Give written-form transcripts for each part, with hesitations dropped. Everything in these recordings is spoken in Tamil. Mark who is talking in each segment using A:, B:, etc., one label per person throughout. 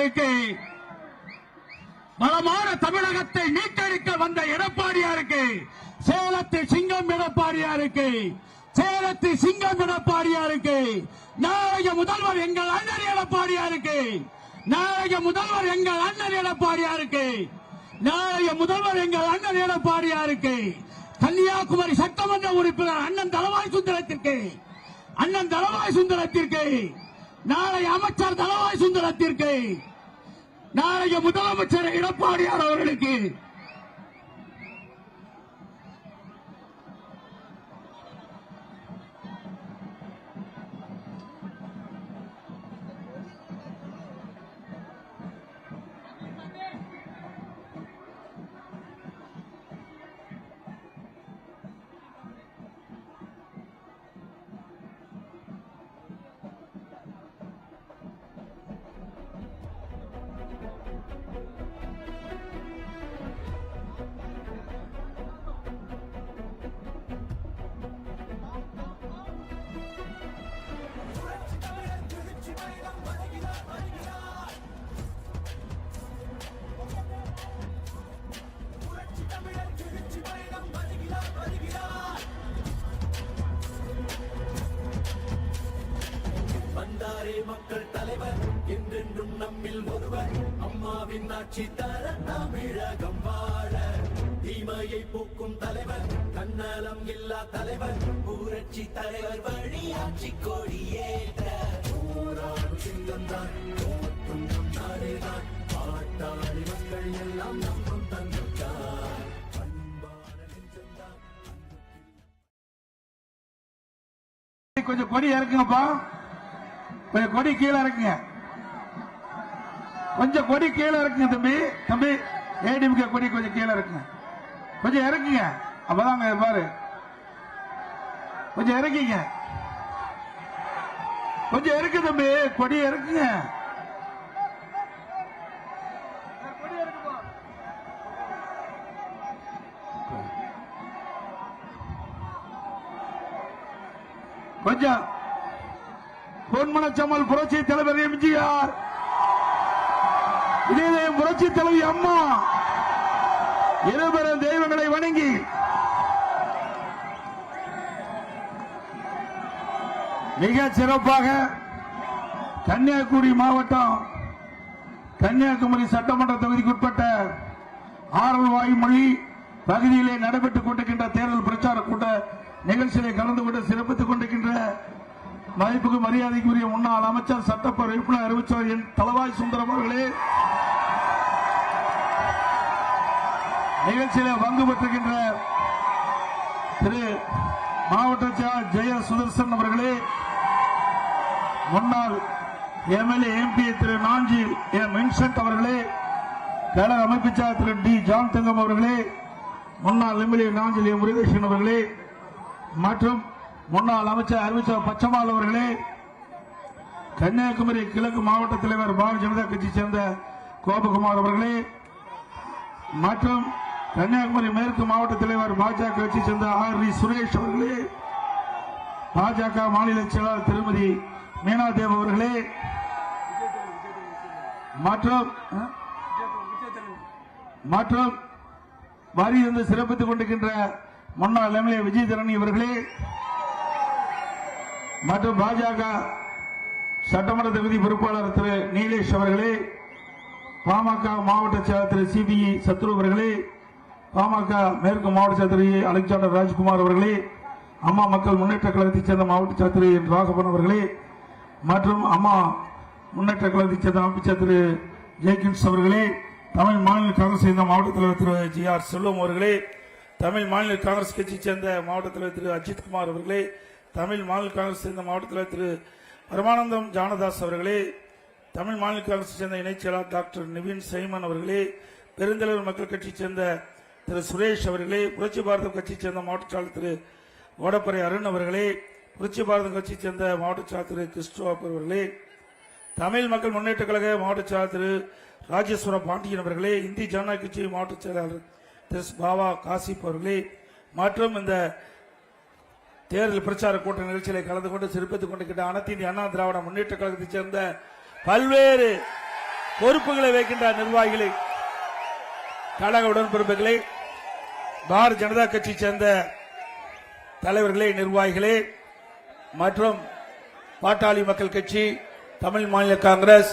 A: எடப்பாடியாருக்கு, பலமான தமிழகத்தை மீட்டெடுக்க வந்த எடப்பாடியாருக்கு, சேலத்தில் சிங்கம் எடப்பாடியாருக்கு, சேலத்தில் சிங்கம் எடப்பாடியாருக்கு, நாளைய முதல்வர் எங்கள் அண்ணன் எடப்பாடியாருக்கு, நாளைய முதல்வர் எங்கள் அண்ணன் எடப்பாடியாருக்கு, நாளைய முதல்வர் எங்கள் அண்ணன் எடப்பாடியாருக்கு, கன்னியாகுமரி சட்டமன்ற உறுப்பினர் அண்ணன் தளவாய் சுந்தரத்திற்கு, அண்ணன் தளவாய் சுந்தரத்திற்கு, நாளை அமைச்சர் தளவாய் சுந்தரத்திற்கு, நாளைய முதலமைச்சர் எடப்பாடியார் அவர்களுக்கு
B: மக்கள் தலைவர் என்றென்றும் நம்மில் ஒருவர், அம்மாவின் ஆட்சி தர தமிழகம் வாழ, தீமையை போக்கும் தலைவர், தன்னலம் இல்லா தலைவர், புரட்சி தலைவர் வழி ஆட்சி கொடியேற்ற, போராடும் சிங்கம்தான் தோற்றும் நாடேதான், பாட்டாளி மக்கள் எல்லாம் நம்பும் தந்தைக்கார், அன்பான நெஞ்சம்தான்.
A: கொஞ்சம் கொடி இறக்குங்கப்பா, கொஞ்சம் கொடி கீழே இறக்குங்க, கொஞ்சம் கொடி கீழே இறக்குங்க தம்பி, தம்பி ஏடிஎம்கே கொடி கொஞ்சம் கீழே இறக்குங்க, கொஞ்சம் இறக்குங்க, அப்பதாங்க பாரு, கொஞ்சம் இறக்கிங்க, கொஞ்சம் இறக்கு தம்பி, கொடி இறக்குங்க. கொஞ்சம் பொன்மனச்சம்மல் புரட்சி தலைவர் எம்ஜிஆர், இதே புரட்சி தலைவி அம்மா இருபெரும் தெய்வங்களை வணங்கி மிக சிறப்பாக கன்னியாகுமரி மாவட்டம், கன்னியாகுமரி சட்டமன்ற தொகுதிக்குட்பட்ட ஆரல்வாய்மொழி பகுதியிலே நடைபெற்றுக் கொண்டிருக்கின்ற தேர்தல் பிரச்சார கூட்ட நிகழ்ச்சியிலே கலந்து கொண்டு சிறப்பித்துக் கொண்டிருக்கின்ற மதிப்புக்கு மரியாதைக்குரிய முன்னாள் அமைச்சர் சட்டப்பேரவை உறுப்பினர் அறிவிச்சவர் என் தளவாய் சுந்தரம் அவர்களே, நிகழ்ச்சியில் பங்கு பெற்றிருக்கின்ற திரு மாவட்ட செயலாளர் ஜெய சுதர்சன் அவர்களே, முன்னாள் எம்எல்ஏ எம்பி திரு நாஞ்சி எம் வின்சென்ட் அவர்களே, கழக அமைப்பு செயலாளர் திரு டி ஜான் தங்கம் அவர்களே, முன்னாள் எம்எல்ஏ நாஞ்சில் எம் முருகேசன் அவர்களே மற்றும் முன்னாள் அமைச்சர் அறிவிச்சவர் பச்சமால் அவர்களே, கன்னியாகுமரி கிழக்கு மாவட்ட தலைவர் பாரதிய ஜனதா கட்சியை சேர்ந்த கோபகுமார் அவர்களே மற்றும் கன்னியாகுமரி மேற்கு மாவட்ட தலைவர் பாஜக கட்சியை சேர்ந்த ஆர் வி சுரேஷ் அவர்களே, பாஜக மாநில செயலாளர் திருமதி மீனா தேவ் அவர்களே மற்றும் வரி வந்து சிறப்பித்துக் கொண்டிருக்கின்ற முன்னாள் எம்எல்ஏ விஜயதரணி அவர்களே மற்றும் பாஜக சட்டமன்ற தொகுதி பொறுப்பாளர் திரு நீலேஷ் அவர்களே, பாமக மாவட்ட செயலாளர் திரு சிபிஇ சத்ரு அவர்களே, பாமக மேற்கு மாவட்ட செயலாளர் திரு அலெக்சாண்டர் ராஜ்குமார் அவர்களே, அம்மா மக்கள் முன்னேற்ற கழகத்தைச் சேர்ந்த மாவட்ட செயலாளர் திரு என் ராகவன் அவர்களே மற்றும் அம்மா முன்னேற்ற கழகத்தைச் சேர்ந்த அமைச்சர் திரு ஜேகின்ஸ் அவர்களே, தமிழ் மாநில காங்கிரஸ் சேர்ந்த மாவட்ட தலைவர் திரு ஜி ஆர் செல்வம் அவர்களே, தமிழ் மாநில காங்கிரஸ் கட்சியைச் சேர்ந்த மாவட்ட தலைவர் திரு அஜித் குமார் அவர்களே, தமிழ் மாநில காங்கிரஸ் சேர்ந்த மாவட்ட தலைவர் திரு பரமானந்தம் ஜானதாஸ் அவர்களே, தமிழ் மாநில காங்கிரஸ் சேர்ந்த இணைச் செயலாளர் டாக்டர் நிவின் சைமன் அவர்களே, பெருந்தலைவர் மக்கள் கட்சியைச் சேர்ந்த திரு சுரேஷ் அவர்களே, புரட்சி பாரதம் கட்சியைச் சேர்ந்த மாவட்ட செயலாளர் திரு ஓடப்பரை அருண் அவர்களே, புரட்சி பாரதம் கட்சியைச் சேர்ந்த மாவட்ட செயலாளர் திரு கிறிஸ்டோபர் அவர்களே, தமிழ் மக்கள் முன்னேற்ற கழக மாவட்ட செயலாளர் திரு ராஜேஸ்வர பாண்டியன் அவர்களே, இந்திய ஜனநாயக கட்சி மாவட்ட செயலாளர் திரு பாபா காசிப் அவர்களே மற்றும் இந்த தேர்தல் பிரச்சார கூட்ட நிகழ்ச்சிகளை கலந்து கொண்டு சிறப்பித்துக் கொண்டிருக்கின்ற அனைத்து இந்திய அண்ணா திராவிட முன்னேற்ற கழகத்தைச் சேர்ந்த பல்வேறு பொறுப்புகளை வைக்கின்ற நிர்வாகிகளை, கழக உடன்பிறப்புகளை, பாரதிய ஜனதா கட்சி சேர்ந்த தலைவர்களே, நிர்வாகிகளே மற்றும் பாட்டாளி மக்கள் கட்சி, தமிழ் மாநில காங்கிரஸ்,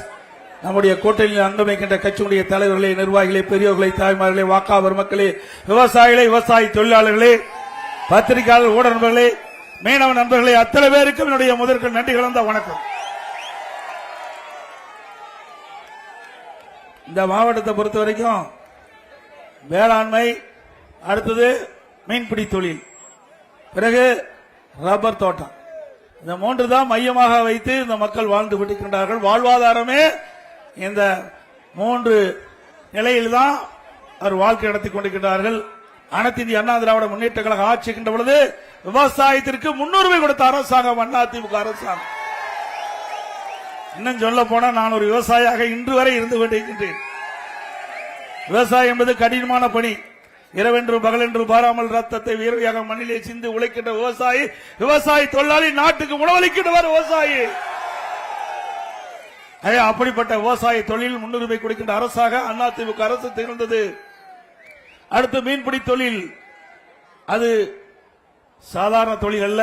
A: நம்முடைய கூட்டணியில் அங்கம் வைக்கின்ற கட்சியுடைய தலைவர்களே, நிர்வாகிகளே, பெரியோர்களை, தாய்மார்களே, வாக்காளர் மக்களே, விவசாயிகளே, விவசாய தொழிலாளர்களே, பத்திரிகையாளர், ஊடக நண்பர்களே, மீனவ நண்பர்களே, அத்தனை பேருக்கும் என்னுடைய முதற்க நன்றி கலந்த வணக்கம். இந்த மாவட்டத்தை பொறுத்த வரைக்கும் வேளாண்மை, அடுத்தது மீன்பிடி தொழில், பிறகு ரப்பர் தோட்டம், இந்த மூன்று தான் மையமாக வைத்து இந்த மக்கள் வாழ்ந்து கொண்டிருக்கின்றார்கள். வாழ்வாதாரமே இந்த மூன்று நிலையில்தான் அவர் வாழ்க்கை நடத்திக் கொண்டிருக்கிறார்கள். அனைத்து இந்திய அண்ணா திராவிட முன்னேற்ற கழக ஆட்சிக்கின்ற பொழுது விவசாயத்திற்கு முன்னுரிமை கொடுத்த அரசாங்கம் அதிமுக அரசாங்கம். இன்னும் சொல்ல போனா நான் ஒரு விவசாயியாக இன்று வரை இருந்து கொண்டிருக்கின்றேன். விவசாயம் என்பது கடினமான பணி. இரவென்றும் பகலென்றும் பாராமல் ரத்தத்தை வீரவியாக மண்ணிலே சிந்து உழைக்கின்ற விவசாயி, விவசாயி தொழிலாளி, நாட்டுக்கு உணவளிக்கின்றவர் விவசாயி. அப்படிப்பட்ட விவசாய தொழில் முன்னுரிமை கொடுக்கின்ற அரசாக அதிமுக அரசு திகழ்ந்தது. அடுத்து மீன்பிடி தொழில், அது சாதாரண தொழில் அல்ல.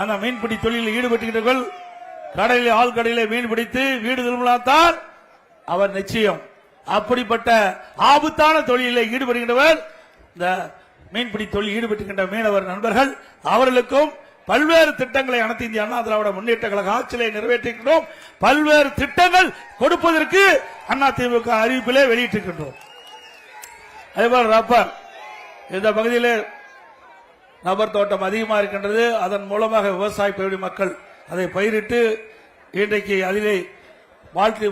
A: அந்த மீன்பிடி தொழிலில் ஈடுபட்டுகிறவர்கள் கடலில் ஆழ்கடலிலே மீன் பிடித்து வீடு திரும்பலாத்தான் அவர் நிச்சயம். அப்படிப்பட்ட ஆபத்தான தொழிலில் ஈடுபடுகின்றவர் இந்த மீன்பிடி தொழில் ஈடுபட்டுகின்ற மீனவர் நண்பர்கள். அவர்களுக்கும் பல்வேறு திட்டங்களை அனைத்து இந்திய அண்ணா திராவிட முன்னேற்ற கழக ஆட்சியிலே நிறைவேற்றிருக்கின்றோம். பல்வேறு திட்டங்கள் கொடுப்பதற்கு அதிமுக அறிவிப்பிலே வெளியிட்டிருக்கின்றோம். அதேபோல் ரப்பர், இந்த பகுதியில் ரப்பர் தோட்டம் அதிகமாக இருக்கின்றது. அதன் மூலமாக விவசாய பகுதி மக்கள் அதை பயிரிட்டு இன்றைக்கு அதிலே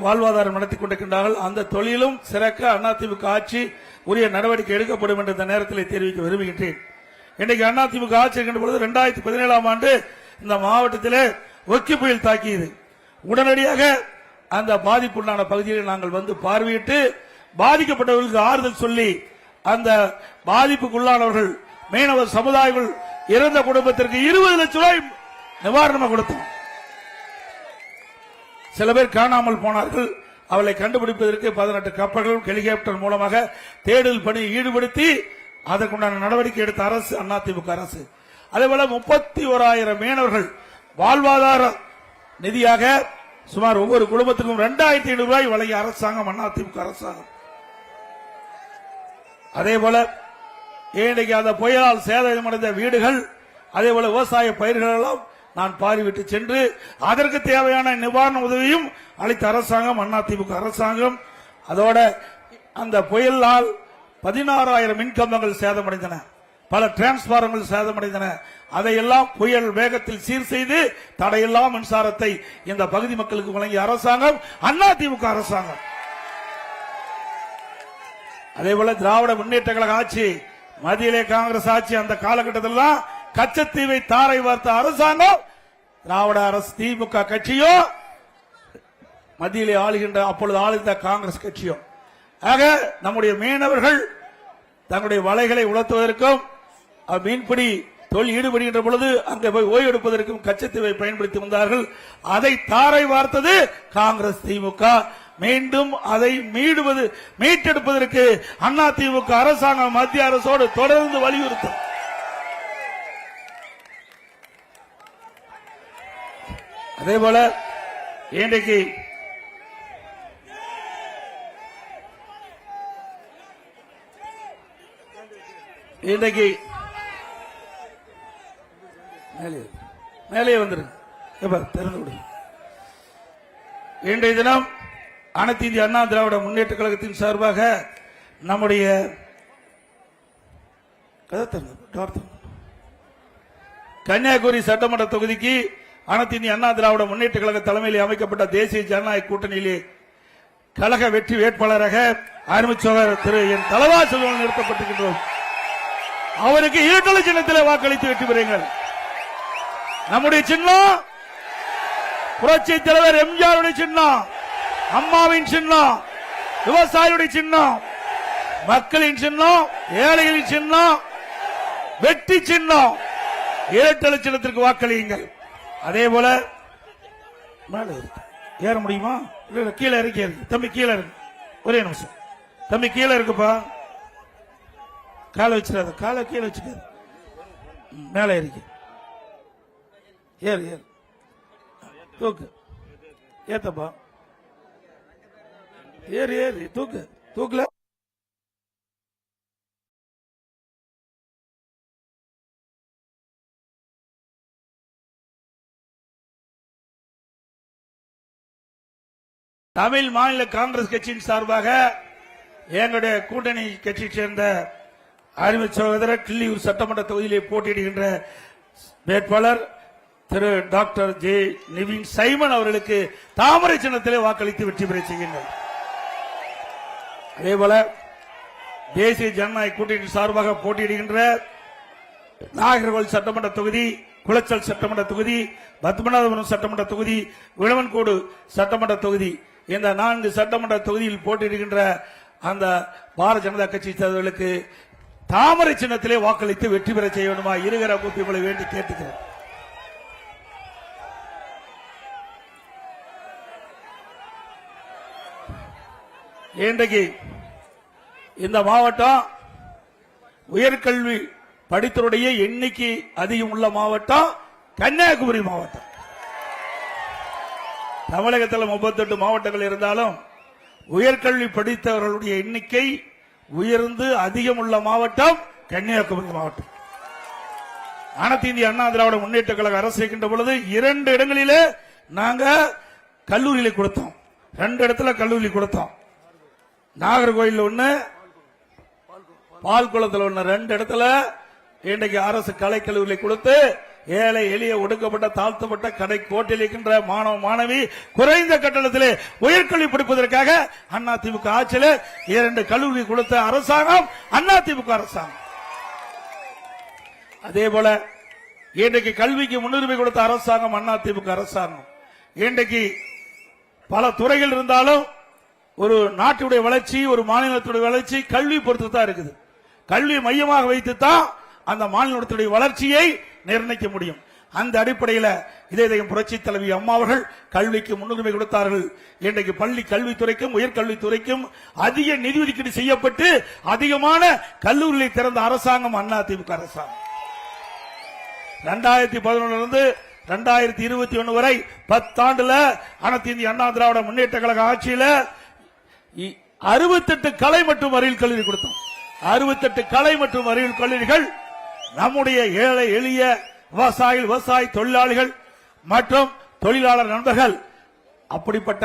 A: வாழ்வாதாரம் நடத்திக் கொண்டிருக்கின்றார்கள். அந்த தொழிலும் சிறக்க அதிமுக ஆட்சி உரிய நடவடிக்கை எடுக்கப்படும் என்ற இந்த நேரத்தில் தெரிவிக்க விரும்புகின்றேன். இன்றைக்கு அதிமுக ஆட்சி இருக்கின்ற பொழுது 2017ஆம் ஆண்டு இந்த மாவட்டத்திலே ஒக்கி புயல் தாக்கியது. உடனடியாக அந்த பாதிப்புள்ளான பகுதியில் நாங்கள் வந்து பார்வையிட்டு பாதிக்கப்பட்டவர்களுக்கு ஆறுதல் சொல்லி அந்த பாதிப்புக்குள்ளானவர்கள் மீனவ சமுதாயங்கள் இறந்த குடும்பத்திற்கு 20 லட்சம் ரூபாய் நிவாரணம் கொடுத்தோம். சில பேர் காணாமல் போனார்கள். அவளை கண்டுபிடிப்பதற்கு 18 கப்பல்கள் ஹெலிகாப்டர் மூலமாக தேடல் பணி ஈடுபடுத்தி அதற்குண்டான நடவடிக்கை எடுத்த அரசு அதிமுக அரசு. அதேபோல 31,000 மீனவர்கள் வாழ்வாதார நிதியாக சுமார் ஒவ்வொரு குடும்பத்துக்கும் 2,500 ரூபாய் வழங்கிய அரசாங்கம் அதிமுக அரசாங்கம். அதேபோல இன்றைக்கு அந்த புயலால் சேதமடைந்த வீடுகள், அதேபோல விவசாய பயிர்கள் எல்லாம் நான் பார்வையிட்டு சென்று அதற்கு தேவையான நிவாரண உதவியும் அளித்த அரசாங்கம் அதிமுக அரசாங்கம். அதோட அந்த புயலால் 16,000 மின்கம்பங்கள் சேதமடைந்தன, பல டிரான்ஸ்பார்மர்கள் சேதமடைந்தன. அதையெல்லாம் புயல் வேகத்தில் சீர் செய்து தடையில்லா மின்சாரத்தை இந்த பகுதி மக்களுக்கு வழங்கிய அரசாங்கம் அதிமுக அரசாங்கம். அதேபோல திராவிட முன்னேற்ற கழக ஆட்சி, மத்தியிலே காங்கிரஸ் ஆட்சி, அந்த காலகட்டத்தில் கச்சத்தீவை தாரை வார்த்த அரசாங்கம் திராவிட அரசு திமுக கட்சியோ, மத்தியிலே ஆளுகின்ற அப்பொழுது ஆளுகின்ற காங்கிரஸ் கட்சியோ. ஆக நம்முடைய மீனவர்கள் தங்களுடைய வலைகளை உலர்த்துவதற்கும் மீன்பிடி தொழில் ஈடுபடுகின்ற பொழுது அங்கே போய் ஓய்வு எடுப்பதற்கும் கச்சத்தீவை பயன்படுத்தி வந்தார்கள். அதை தாரை வார்த்தது காங்கிரஸ் திமுக. மீண்டும் அதை மீட்டெடுப்பதற்கு அதிமுக அரசாங்கம் மத்திய அரசோடு தொடர்ந்து வலியுறுத்தும். அதேபோல இன்றைக்கு மேலே வந்துரு திறந்து விடு. இன்றைய தினம் அனைத்து இந்திய அண்ணா திராவிட முன்னேற்ற கழகத்தின் சார்பாக நம்முடைய கன்னியாகுமரி சட்டமன்ற தொகுதிக்கு அனைத்து இந்திய அண்ணா திராவிட முன்னேற்ற கழக தலைமையில் அமைக்கப்பட்ட தேசிய ஜனநாயக கூட்டணியிலே கழக வெற்றி வேட்பாளராக ஆரம்பிச்சவர் திரு என் தலவா செல்வன் நிறுத்தப்பட்டிருக்கின்றோம். அவருக்கு இரட்டலை சின்னத்திலே வாக்களித்து வெற்றி பெறுங்கள். நம்முடைய சின்னம் புரட்சி தலைவர் எம்ஜிஆருடைய சின்னம், அம்மாவின் சின்னம், விவசாயியுடைய சின்னம், மக்களின் சின்னம், ஏழைகளின் சின்னம், வெற்றி சின்னம். இரட்டலை சின்னத்திற்கு வாக்களியுங்கள். அதே போல ஏற முடியுமா? கீழே இருக்கு தம்பி, கீழே இருக்கு. ஒரே நிமிஷம் தம்பி, கீழே இருக்குப்பா. காலை வச்சிடாத, காலை கீழே வச்சுக்காது, மேலே இருக்கு. ஏறு ஏறு, தூக்கு, ஏத்தப்பா, ஏறு ஏறு, தூக்கு, தூக்கல. தமிழ் மாநில காங்கிரஸ் கட்சியின் சார்பாக எங்களுடைய கூட்டணி கட்சியை சேர்ந்த அறிவு சகோதரர் கிள்ளியூர் சட்டமன்ற தொகுதியிலே போட்டியிடுகின்ற வேட்பாளர் திரு டாக்டர் ஜே நிவின் சைமன் அவர்களுக்கு தாமரை சின்னத்திலே வாக்களித்து வெற்றி பெற செய்யுங்கள். அதேபோல தேசிய ஜனநாயக கூட்டணி சார்பாக போட்டியிடுகின்ற நாகர்கோவில் சட்டமன்ற தொகுதி, குளச்சல் சட்டமன்ற தொகுதி, பத்மநாபபுரம் சட்டமன்ற தொகுதி, விளவன்கோடு சட்டமன்ற தொகுதி, இந்த 4 சட்டமன்ற தொகுதியில் போட்டியிடுகின்ற அந்த பாரதிய ஜனதா கட்சி சேர்ந்தவர்களுக்கு தாமரை சின்னத்திலே வாக்களித்து வெற்றி பெற செய்ய வேண்டுமா இருகர கூப்பி உங்களை வேண்டி கேட்டுக்கிறேன். இன்றைக்கு இந்த மாவட்டம் உயர்கல்வி படித்தருடைய எண்ணிக்கை அதிகம் உள்ள மாவட்டம் கன்னியாகுமரி மாவட்டம். தமிழகத்தில் 38 மாவட்டங்கள் இருந்தாலும் உயர்கல்வி படித்தவர்களுடைய எண்ணிக்கை உயர்ந்து அதிகம் உள்ள மாவட்டம் கன்னியாகுமரி மாவட்டம். அனைத்து இந்திய அண்ணா திராவிட முன்னேற்ற கழக அரசு இருக்கின்ற பொழுது 2 இடங்களிலே நாங்க கல்லூரியில கொடுத்தோம். 2 இடத்துல கல்லூரி கொடுத்தோம். நாகர்கோயில் ஒண்ணு, பால்குளத்தில் ஒண்ணு, 2 இடத்துல இன்றைக்கு அரசு கலை கல்லூரியை கொடுத்து ஏழை எளிய ஒடுக்கப்பட்ட தாழ்த்தப்பட்ட கடை கோட்டில் இருக்கின்ற மாணவ மாணவி குறைந்த கட்டணத்திலே உயர்கல்வி படிப்பதற்காக அதிமுக ஆட்சியில் 2 கல்லூரி கொடுத்த அரசாங்கம் அதிமுக அரசாங்கம். அதே போல இன்றைக்கு கல்விக்கு முன்னுரிமை கொடுத்த அரசாங்கம் அதிமுக அரசாங்கம். இன்றைக்கு பல துறைகள் இருந்தாலும் ஒரு நாட்டுடைய வளர்ச்சி, ஒரு மாநிலத்துடைய வளர்ச்சி கல்வி பொறுத்து தான் இருக்குது. கல்வி மையமாக வைத்து தான் அந்த மாநிலத்துடைய வளர்ச்சியை நிர்ணயிக்க முடியும். அந்த அடிப்படையில் இதயம் புரட்சி தலைவி அம்மா அவர்கள் கல்விக்கு முன்னுரிமை கொடுத்தார்கள். இன்றைக்கு பள்ளி கல்வித்துறைக்கும் உயர்கல்வித்துறைக்கும் அதிக நிதி ஒதுக்கீடு செய்யப்பட்டு அதிகமான கல்லூரிகளை திறந்த அரசாங்கம் அதிமுக அரசாங்கம். 2011 இருந்து 2021 வரை 10 ஆண்டுல அனைத்து இந்திய அண்ணா திராவிட முன்னேற்ற கழக ஆட்சியில 68 கலை மற்றும் அறிவியல் கல்லூரி கொடுத்தோம். 68 கலை மற்றும் அறிவியல் கல்லூரிகள் நம்முடைய ஏழை எளிய விவசாய தொழிலாளிகள் மற்றும் தொழிலாளர் நண்பர்கள், அப்படிப்பட்ட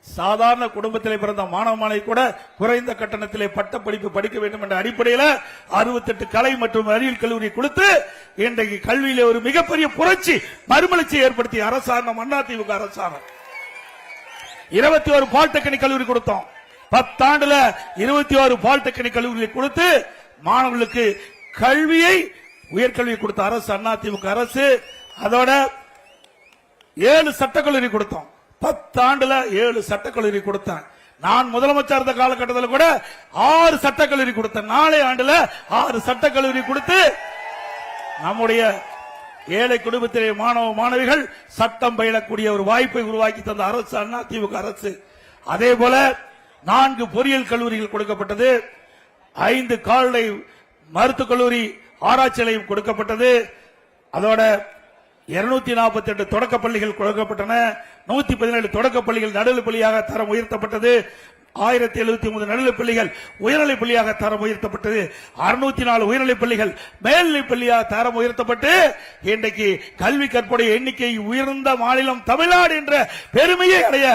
A: சாதாரண குடும்பத்திலே பிறந்த மாணவ மாணவி கூட குறைந்த கட்டணத்திலே பட்ட படிப்பு படிக்க வேண்டும் என்ற அடிப்படையில் 68 கலை மற்றும் அறிவியல் கல்லூரி கொடுத்து இன்றைக்கு கல்வியிலே ஒரு மிகப்பெரிய புரட்சி மறுமலர்ச்சியை ஏற்படுத்திய அரசாங்கம் அதிமுக அரசாங்கம். 21 பாலிடெக்னிக் கல்லூரி கொடுத்தோம். 10 ஆண்டுல 21 பாலிடெக்னிக் கல்லூரியை கொடுத்து மாணவர்களுக்கு கல்வியை உயர்கல்வி கொடுத்த அரசு அதிமுக அரசு. அதோட 7 சட்டக்கல்லூரி கொடுத்தோம். 10 ஆண்டுல 7 சட்டக்கல்லூரி கொடுத்தேன். நான் முதலமைச்சர் இருந்த காலகட்டத்தில் கூட 6 சட்டக்கல்லூரி கொடுத்தேன். 4 ஆண்டுல 6 சட்டக்கல்லூரி கொடுத்து நம்முடைய ஏழை குடும்பத்திலே மாணவ மாணவிகள் சட்டம் பயிலக்கூடிய ஒரு வாய்ப்பை உருவாக்கி தந்த அரசு அதிமுக அரசு. அதே போல 4 பொறியியல் கல்லூரிகள் கொடுக்கப்பட்டது. 5 கால்நடை மருத்துவக் கல்லூரி ஆராய்ச்சி நிலையம் கொடுக்கப்பட்டது. அதோட 248 தொடக்க பள்ளிகள் கொடுக்கப்பட்டன. 117 தொடக்க பள்ளிகள் நடுநிலைப் பள்ளியாக தரம் உயர்த்தப்பட்டது. 1073 நடுநிலைப் பள்ளிகள் உயர்நிலைப் பள்ளியாக தரம் உயர்த்தப்பட்டது. 604 உயர்நிலைப் பள்ளிகள் மேல்நிலைப் பள்ளியாக தரம் உயர்த்தப்பட்டு இன்றைக்கு கல்வி கற்புடைய எண்ணிக்கை உயர்ந்த மாநிலம் தமிழ்நாடு என்ற பெருமையை அடைய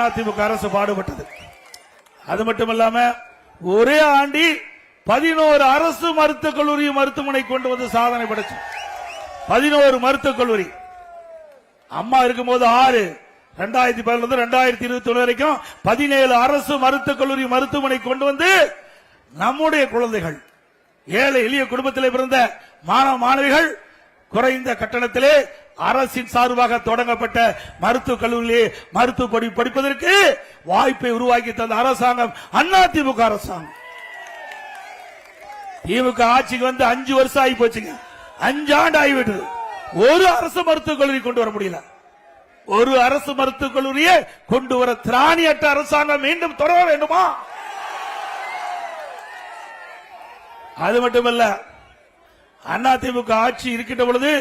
A: அதிமுக அரசு பாடுபட்டது. அது மட்டுமல்லாம ஒரே ஆண்டில் 11 அரசு மருத்துவக் கல்லூரி மருத்துவமனை கொண்டு வந்து சாதனை படைச்சோம். 11 மருத்துவக் கல்லூரி. அம்மா இருக்கும்போது 6, 2011 2021 வரைக்கும் 17 அரசு மருத்துவக் கல்லூரி மருத்துவமனை கொண்டு வந்து நம்முடைய குழந்தைகள், ஏழை எளிய குடும்பத்திலே பிறந்த மாணவ மாணவிகள் குறைந்த கட்டணத்திலே அரசின் சார்பாக தொடங்கப்பட்ட மருத்துவக் கல்லூரியிலே மருத்துவ படிப்பதற்கு வாய்ப்பை உருவாக்கி தந்த அரசாங்கம் அதிமுக அரசாங்கம். திமுக ஆட்சிக்கு வந்து 5 வருஷம் ஆகி போச்சுங்க. 5 ஆண்டு ஆகிவிட்டது. ஒரு அரசு மருத்துவக் கல்லூரி கொண்டு வர முடியல. ஒரு அரசு மருத்துவக் கல்லூரியை கொண்டு வர திராணியற்ற அரசாங்கம் மீண்டும் தொடர வேண்டுமா? அது மட்டுமல்ல, அதிமுக ஆட்சி இருக்கின்ற பொழுது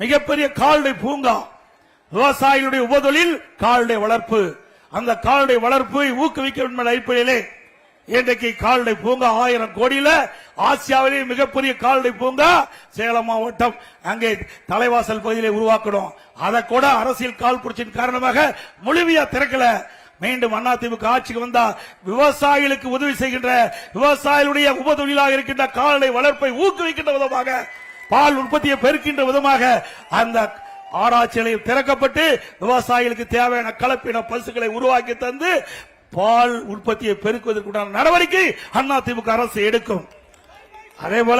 A: மிகப்பெரிய கால்நடை பூங்கா, விவசாயிகளுடைய உபதொழில் கால்நடை வளர்ப்பு, அந்த கால்நடை வளர்ப்பை ஊக்குவிக்க வேண்டும் என்ற அடிப்படையிலே இன்றைக்கு கால்நடை பூங்கா 1000 கோடியில ஆசியாவிலேயே மிகப்பெரிய கால்நடை பூங்கா சேலம் மாவட்டம் அங்கே தலைவாசல் பகுதியிலே உருவாக்கணும். அதை கூட அரசியல் கால் புரட்சியின் காரணமாக முழுமையா திறக்கல. மீண்டும் அதிமுக ஆட்சிக்கு வந்தா விவசாயிகளுக்கு உதவி செய்கின்ற, விவசாயிகளுடைய உபதொழிலாக இருக்கின்ற கால்நடை வளர்ப்பை ஊக்குவிக்கின்ற விதமாக, பால் உற்பத்தியை பெருக்கின்ற விதமாக அந்த ஆராய்ச்சி நிலையம் திறக்கப்பட்டு விவசாயிகளுக்கு தேவையான கலப்பின பசுக்களை உருவாக்கி தந்து பால் உற்பத்தியை பெருக்குவதற்குண்டான நடவடிக்கை அதிமுக அரசு எடுக்கும். அதே போல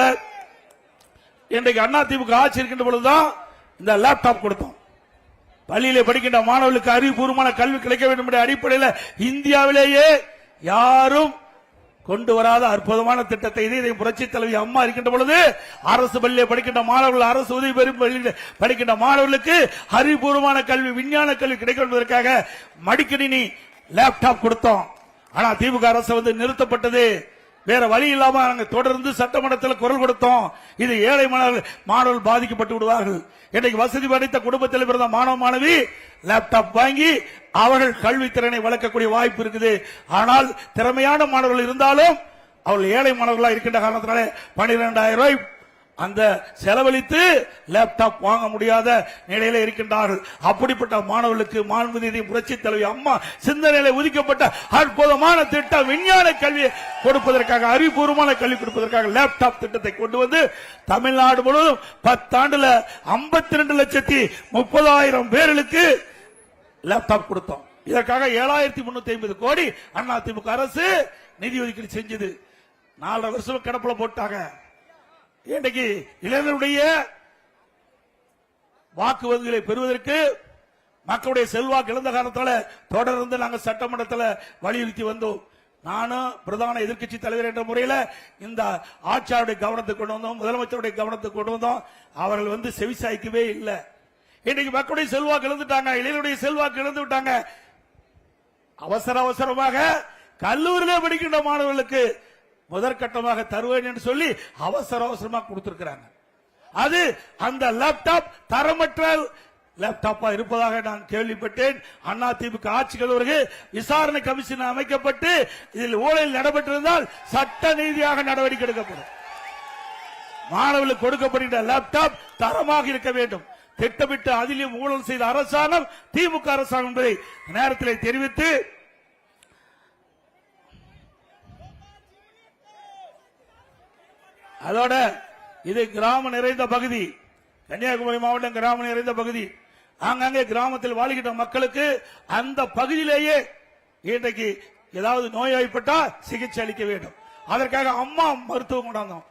A: இன்றைக்கு அதிமுக ஆட்சி இருக்கின்ற பொழுதுதான் இந்த லேப்டாப் கொடுத்தோம். பள்ளியிலே படிக்கின்ற மாணவர்களுக்கு அறிவுபூர்வமான கல்வி கிடைக்க வேண்டும் என்ற அடிப்படையில் இந்தியாவிலேயே யாரும் கொண்டு வராத அற்புதமான திட்டத்தை இதை புரட்சி தலைவி அம்மா இருக்கின்ற பொழுது அரசு பள்ளியிலே படிக்கின்ற மாணவர்கள், அரசு உதவி பெறும் பள்ளியில் படிக்கின்ற மாணவர்களுக்கு அறிவுபூர்வமான கல்வி, விஞ்ஞான கல்வி கிடைக்க என்பதற்காக மடிக்கணினி லேப்டாப் கொடுத்தோம். ஆனா திமுக அரசு நிறுத்தப்பட்டது. வேற வழி இல்லாம நாங்கள் தொடர்ந்து சட்டமன்றத்தில் குரல் கொடுத்தோம். இது ஏழை மாணவர்கள் பாதிக்கப்பட்டு விடுவார்கள். இன்றைக்கு வசதி படைத்த குடும்பத்தில் பிறந்த மாணவ மாணவி லேப்டாப் வாங்கி அவர்கள் கல்வி திறனை வளர்க்கக்கூடிய வாய்ப்பு இருக்குது. ஆனால் திறமையான மாணவர்கள் இருந்தாலும் அவர்கள் ஏழை மாணவர்களாக இருக்கின்ற காரணத்தினால 12,000 ரூபாய் அந்த செலவழித்து லேப்டாப் வாங்க முடியாத நிலையில இருக்கின்றார்கள். அப்படிப்பட்ட மாணவர்களுக்கு மாண்புமிகு புரட்சி தலைவி அம்மா சிந்தனையில ஒதுக்கப்பட்ட அற்புதமான திட்டம் விஞ்ஞான கல்வி கொடுப்பதற்காக, அறிவுபூர்வமான கல்வி கொடுப்பதற்காக லேப்டாப் திட்டத்தை கொண்டு வந்து தமிழ்நாடு முழுவதும் 10 ஆண்டுல 52,30,000 பேர்களுக்கு லேப்டாப் கொடுத்தோம். இதற்காக 7,350 கோடி அதிமுக அரசு நிதி ஒதுக்கீடு செஞ்சது. 4 வருஷம் கிடப்புல போட்டாங்க. இன்றைக்கு இளைஞருடைய வாக்கு வங்கிகளை பெறுவதற்கு மக்களுடைய செல்வாக்கு இழந்த காரணத்தால தொடர்ந்து நாங்கள் சட்டமன்றத்தில் வலியுறுத்தி வந்தோம். நானும் பிரதான எதிர்க்கட்சி தலைவர் என்ற முறையில் இந்த ஆட்சியாளருடைய கவனத்துக்கு கொண்டு வந்தோம், முதலமைச்சருடைய கவனத்துக்கு கொண்டு வந்தோம். அவர்கள் செவிசாய்க்கவே இல்லை. இன்றைக்கு மக்களுடைய செல்வாக்கு இழந்துட்டாங்க, இளைஞருடைய செல்வாக்கு இழந்து விட்டாங்க. அவசரமாக கல்லூரியிலே படிக்கின்ற மாணவர்களுக்கு முதற்கட்டமாக தருவேன் என்று சொல்லி அவசரமாக கொடுத்திருக்கிறாங்க. அது அந்த லேப்டாப் தரமற்ற லேப்டாப்பா இருப்பதாக நான் கேள்விப்பட்டேன். அதிமுக ஆட்சிக்கு பிறகு விசாரணை கமிஷன் அமைக்கப்பட்டு இதில் ஊழல் நடைபெற்றிருந்தால் சட்ட நீதியாக நடவடிக்கை எடுக்கப்படும். மாணவர்களுக்கு கொடுக்கப்படுகின்ற லேப்டாப் தரமாக இருக்க வேண்டும். திட்டமிட்டு அதிலும் ஊழல் செய்த அரசாங்கம் திமுக அரசாங்கம் என்பதை நேரத்தில் தெரிவித்து, அதோட இது கிராமம் நிறைந்த பகுதி, கன்னியாகுமரி மாவட்டம் கிராமம் நிறைந்த பகுதி. அங்கங்கே கிராமத்தில் வாழ்கின்ற மக்களுக்கு அந்த பகுதியிலேயே இன்றைக்கு ஏதாவது நோய்வாய்ப்பட்டா சிகிச்சை அளிக்க வேண்டும். அதற்காக அம்மா மருத்துவம் கொண்டாந்தோம்,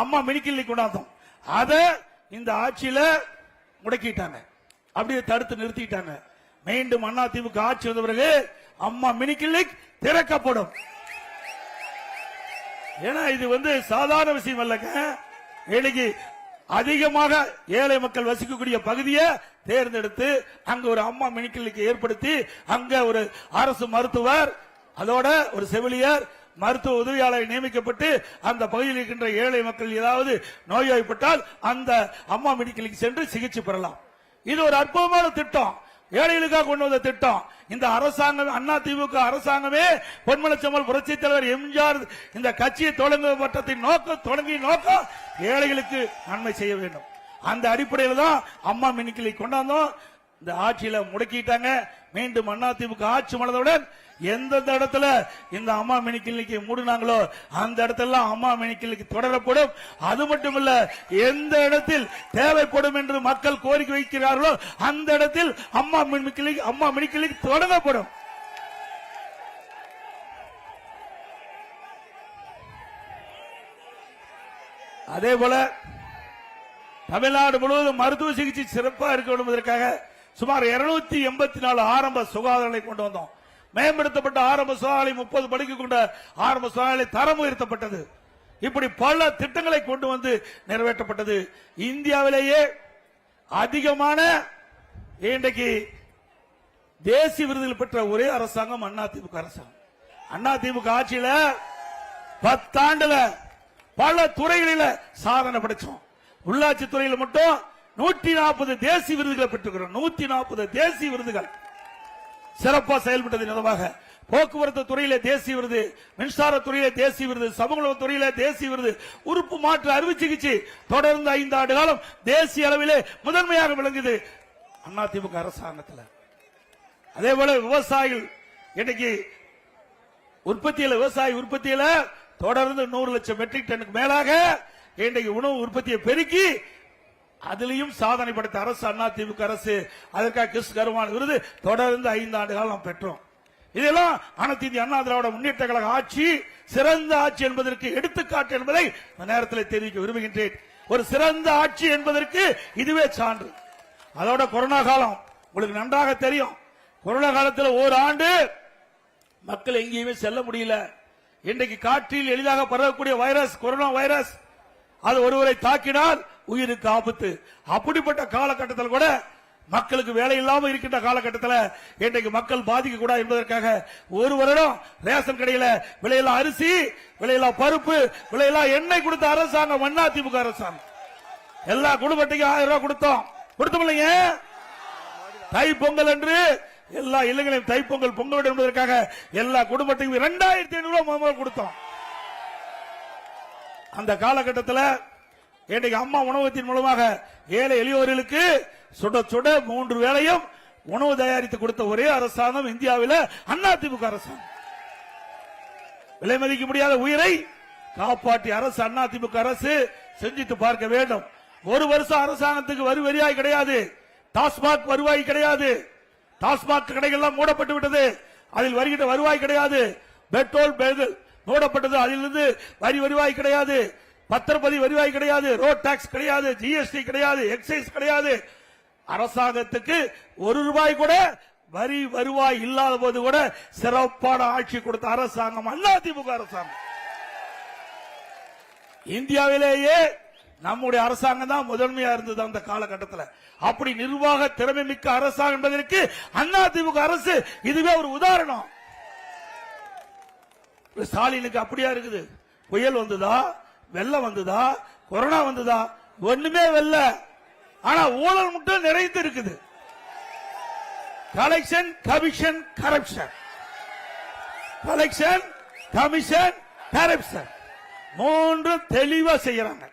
A: அம்மா மெடிக்கல் கொண்டாந்தோம். அதை இந்த ஆட்சியில முடக்கிட்டாங்க, அப்படியே தடுத்து நிறுத்திட்டாங்க. மீண்டும் அதிமுக ஆட்சி வந்த பிறகு அம்மா மினி கிளினிக் திறக்கப்படும். ஏன்னா இது சாதாரண விஷயம் அல்லங்க. இன்னைக்கு அதிகமாக ஏழை மக்கள் வசிக்கக்கூடிய பகுதியை தேர்ந்தெடுத்து அங்க ஒரு அம்மா மினி கிளினிக் ஏற்படுத்தி அங்க ஒரு அரசு மருத்துவர், அதோட ஒரு செவிலியர், மருத்துவ உதவியாளர் நியமிக்கப்பட்டு அந்த பகுதியில் இருக்கின்ற ஏழை மக்கள் ஏதாவது நோய்வாய்ப்பட்டால் அந்த அம்மா மினி கிளினிக் சென்று சிகிச்சை பெறலாம். இது ஒரு அற்புதமான திட்டம், ஏழைகளுக்காக கொண்டு வந்த திட்டம். இந்த அரசாங்கம், அதிமுக அரசாங்கமே, பொன்மனச்செம்மல் புரட்சி தலைவர் எம்ஜிஆர் இந்த கட்சியை தொடங்கிய நோக்கம் ஏழைகளுக்கு நன்மை செய்ய வேண்டும். அந்த அடிப்படையில் தான் அம்மா மினி கிளினிக் கொண்டாந்தோம். இந்த ஆட்சியில முடக்கிட்டாங்க. மீண்டும் அதிமுக ஆட்சி மலர்ந்தவுடன் எந்தெந்த இடத்துல இந்த அம்மா மினி கிளினிக்கை மூடினாங்களோ அந்த இடத்துல அம்மா மினி கிளினிக் தொடரப்படும். அது மட்டுமல்ல, எந்த இடத்தில் தேவைப்படும் என்று மக்கள் கோரிக்கை வைக்கிறார்களோ அந்த இடத்தில் அம்மா மினி கிளினிக் தொடங்கப்படும். அதே போல தமிழ்நாடு முழுவதும் மருத்துவ சிகிச்சை சிறப்பாக இருக்க வேண்டும் என்பதற்காக சுமார் 284 ஆரம்ப சுகாதாரங்களை கொண்டு வந்தோம். மேம்படுத்தப்பட்ட ஆரம்ப சுகாதார 30 படுக்கை கொண்ட ஆரம்ப சுகாதார தரம் உயர்த்தப்பட்டது. இப்படி பல திட்டங்களை கொண்டு வந்து நிறைவேற்றப்பட்டது. இந்தியாவிலேயே அதிகமான இன்றைக்கு தேசிய விருதுகள் பெற்ற ஒரே அரசாங்கம் அதிமுக அரசாங்கம். அதிமுக ஆட்சியில 10 ஆண்டுல பல துறைகளில சாதனை படைச்சோம். உள்ளாட்சி துறையில் மட்டும் 140 தேசிய விருதுகளை பெற்றுக்கிறோம். 140 தேசிய விருதுகள் சிறப்பாக செயல்பட்டது நிலவாக. போக்குவரத்து துறையிலே தேசிய விருது, மின்சார துறையிலே தேசிய விருது, சமூக துறையிலே தேசிய விருது, உறுப்பு மாற்று அறுவை சிகிச்சை தொடர்ந்து 5 ஆண்டு காலம் தேசிய அளவிலே முதன்மையாக விளங்குது அதிமுக அரசாங்கத்தில். அதே போல விவசாயிகள் இன்னைக்கு விவசாய உற்பத்தியில தொடர்ந்து 100 லட்சம் மெட்ரிக் டனுக்கு மேலாக இன்றைக்கு உணவு உற்பத்தியை பெருக்கி அதிலையும் சாதனை படைத்த அரசு அதிமுக அரசு. அதற்காக கிறிஸ் கருவான் விருது தொடர்ந்து 5 ஆண்டு காலம் பெற்றோம். இதெல்லாம் அனைத்து இந்திய அண்ணா திராவிட முன்னேற்ற கழக ஆட்சி சிறந்த ஆட்சி என்பதற்கு எடுத்துக்காட்டு என்பதை இந்த நேரத்தில் தெரிவிக்க விரும்புகின்றேன். ஒரு சிறந்த ஆட்சி என்பதற்கு இதுவே சான்று. அதோட கொரோனா காலம் உங்களுக்கு நன்றாக தெரியும். கொரோனா காலத்தில் ஓராண்டு மக்கள் எங்கேயுமே செல்ல முடியல. இன்றைக்கு காற்றில் எளிதாக பரவக்கூடிய வைரஸ், கொரோனா வைரஸ், அது ஒருவரை தாக்கினால் உயிருக்கு ஆபத்து. அப்படிப்பட்ட காலகட்டத்தில் கூட மக்களுக்கு வேலை இல்லாமல் இருக்கின்ற காலகட்டத்தில் இன்றைக்கு மக்கள் பாதிக்க கூடாது என்பதற்காக ஒரு வருடம் ரேஷன் கடையில விலையில்லா அரிசி, விலையில்லா பருப்பு, விலையில்லா எண்ணெய் கொடுத்த அரசாங்கம் அதிமுக அரசாங்கம். எல்லா குடும்பத்துக்கும் 1000 ரூபாய் கொடுத்தோம் இல்லைங்க. தை பொங்கல் என்று எல்லா இல்லங்களையும் தைப்பொங்கல் பொங்கல் என்பதற்காக எல்லா குடும்பத்துக்கும் 2500 ரூபாய் கொடுத்தோம். அந்த காலகட்டத்தில் இன்றைக்கு அம்மா உணவகத்தின் மூலமாக ஏழை எளியோர்களுக்கு சுட சுட 3 வேளையும் உணவு தயாரித்து கொடுத்த ஒரே அரசாங்கம் இந்தியாவில் அதிமுக அரசாங்கம். விலை மதிக்க முடியாத உயிரை காப்பாற்றிய அரசு அதிமுக அரசு. செஞ்சிட்டு பார்க்க வேண்டும். ஒரு வருஷம் அரசாங்கத்துக்கு வரி வரியாய் கிடையாது, டாஸ்மாக் வருவாய் கிடையாது, டாஸ்மாக் கடைகள் எல்லாம் மூடப்பட்டு விட்டது, அதில் வருகின்ற வருவாய் கிடையாது. பெட்ரோல் மூடப்பட்டது, அதிலிருந்து வரி வருவாய் கிடையாது, பத்திரப்பதிவு வருவாய் கிடையாது, ரோட் டாக்ஸ் கிடையாது, ஜிஎஸ்டி கிடையாது, எக்ஸைஸ் கிடையாது. அரசாங்கத்துக்கு 1 ரூபாய் கூட வரி வருவாய் இல்லாத போது கூட சிறப்பான ஆட்சி கொடுத்த அரசாங்கம் அதிமுக அரசாங்கம். இந்தியாவிலேயே நம்முடைய அரசாங்கம் தான் முதன்மையா இருந்தது அந்த காலகட்டத்தில். அப்படி நிர்வாக திறமை மிக்க அரசாங்கம் என்பதற்கு அதிமுக அரசு இதுவே ஒரு உதாரணம். ஸ்டாலினுக்கு அப்படியா இருக்குது? புயல் வந்ததா, வெள்ளம் வந்ததா, கொரோனா வந்ததா? ஒண்ணுமே வெல்ல. ஆனா ஊழல் மட்டும் நிறைந்து இருக்குது. Collection, commission, corruption. Collection, commission, corruption 3 தெளிவா செய்யறாங்க.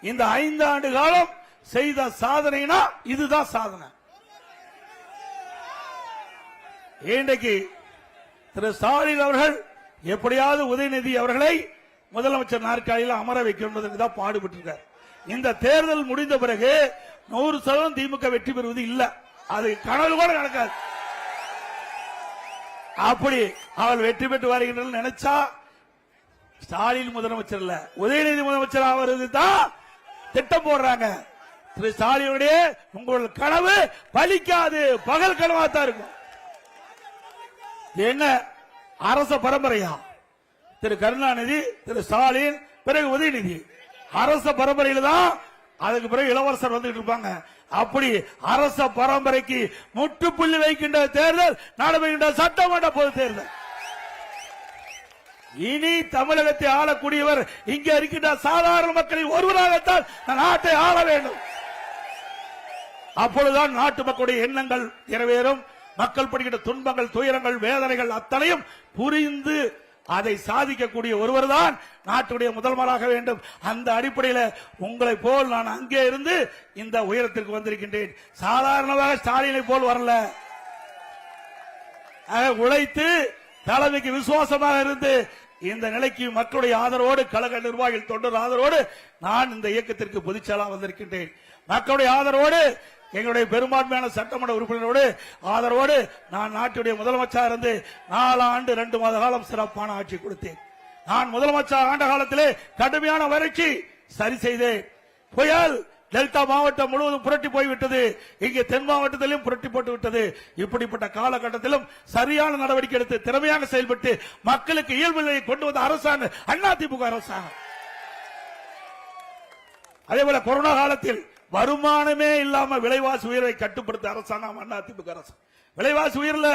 A: இந்த 5 ஆண்டு காலம் செய்த சாதனைனா இதுதான் சாதனை. இன்றைக்கு திரு ஸ்டாலின் அவர்கள் எப்படியாவது உதயநிதி அவர்களை முதலமைச்சர் நாற்காலியில் அமர வைக்கும் என்பதற்கு தான் பாடுபட்டு இருக்கார். இந்த தேர்தல் முடிந்த பிறகு 100% திமுக வெற்றி பெறுவது இல்ல. அது கனவு கூட நடக்காது. அப்படி அவள் வெற்றி பெற்று வருகின்ற நினைச்சா ஸ்டாலின் முதலமைச்சர் இல்ல, உதயநிதி முதலமைச்சர் அவருக்கு தான் திட்டம் போடுறாங்க. திரு ஸ்டாலினுடைய உங்கள் கனவு பலிக்காது, பகல் கனவா தான் இருக்கும். என்ன அரச பரம்பரையா? திரு கருணாநிதி, திரு ஸ்டாலின், பிறகு உதயநிதி. அரச பரம்பரையில தான் அதுக்கு பிறகு இளவரசர் வந்துட்டு இருப்பாங்க. அப்படி அரச பரம்பரைக்கு முற்றுப்புள்ளி வைக்கின்ற தேர்தல் நடைபெறுகின்ற சட்டமன்ற பொது தேர்தல். இனி தமிழகத்தை ஆளக்கூடியவர் இங்கே இருக்கின்ற சாதாரண மக்களின் ஒருவராகத்தான் நாட்டை ஆள வேண்டும். அப்பொழுதுதான் நாட்டு மக்களுடைய எண்ணங்கள் நிறைவேறும். மக்கள் படுகின்ற துன்பங்கள், துயரங்கள், வேதனைகள் அத்தனையும் புரிந்து அதை சாதிக்கக்கூடிய ஒருவர் தான் நாட்டுடைய முதல்வராக வேண்டும். அந்த அடிப்படையில் உங்களை போல் நான் அங்கே இருந்து இந்த உயரத்திற்கு வந்திருக்கின்றேன். சாதாரணமாக ஸ்டாலினை போல் வரல. உழைத்து தலைமைக்கு விசுவாசமாக இருந்து இந்த நிலைக்கு மக்களுடைய ஆதரவோடு, கழக நிர்வாகிகள் தொண்டர் ஆதரவோடு நான் இந்த இயக்கத்திற்கு பொதுச்செயலாளர் வந்திருக்கின்றேன். மக்களுடைய ஆதரவோடு, எங்களுடைய பெரும்பான்மையான சட்டமன்ற உறுப்பினரோடு ஆதரவோடு நான் நாட்டுடைய முதலமைச்சர் இருந்து 4 ஆண்டு 2 மாத காலம் சிறப்பான ஆட்சி கொடுத்தேன். நான் முதலமைச்சர் ஆண்ட காலத்திலே கடுமையான வறட்சி சரி செய்தேன். புயல் டெல்டா மாவட்டம் முழுவதும் புரட்டி போய்விட்டது. இங்கே தென் மாவட்டத்திலும் புரட்டி போட்டு விட்டது. இப்படிப்பட்ட காலகட்டத்திலும் சரியான நடவடிக்கை எடுத்து திறமையாக செயல்பட்டு மக்களுக்கு இயல்பு நிலையை கொண்டு வந்த அரசாங்கம் அதிமுக அரசாங்கம். அதேபோல கொரோனா காலத்தில் வருமானமே இல்லாம விலைவாசி உயர்வை கட்டுப்படுத்த அரசாங்கம் அதிமுக அரசு. விலைவாசி உயர்ல,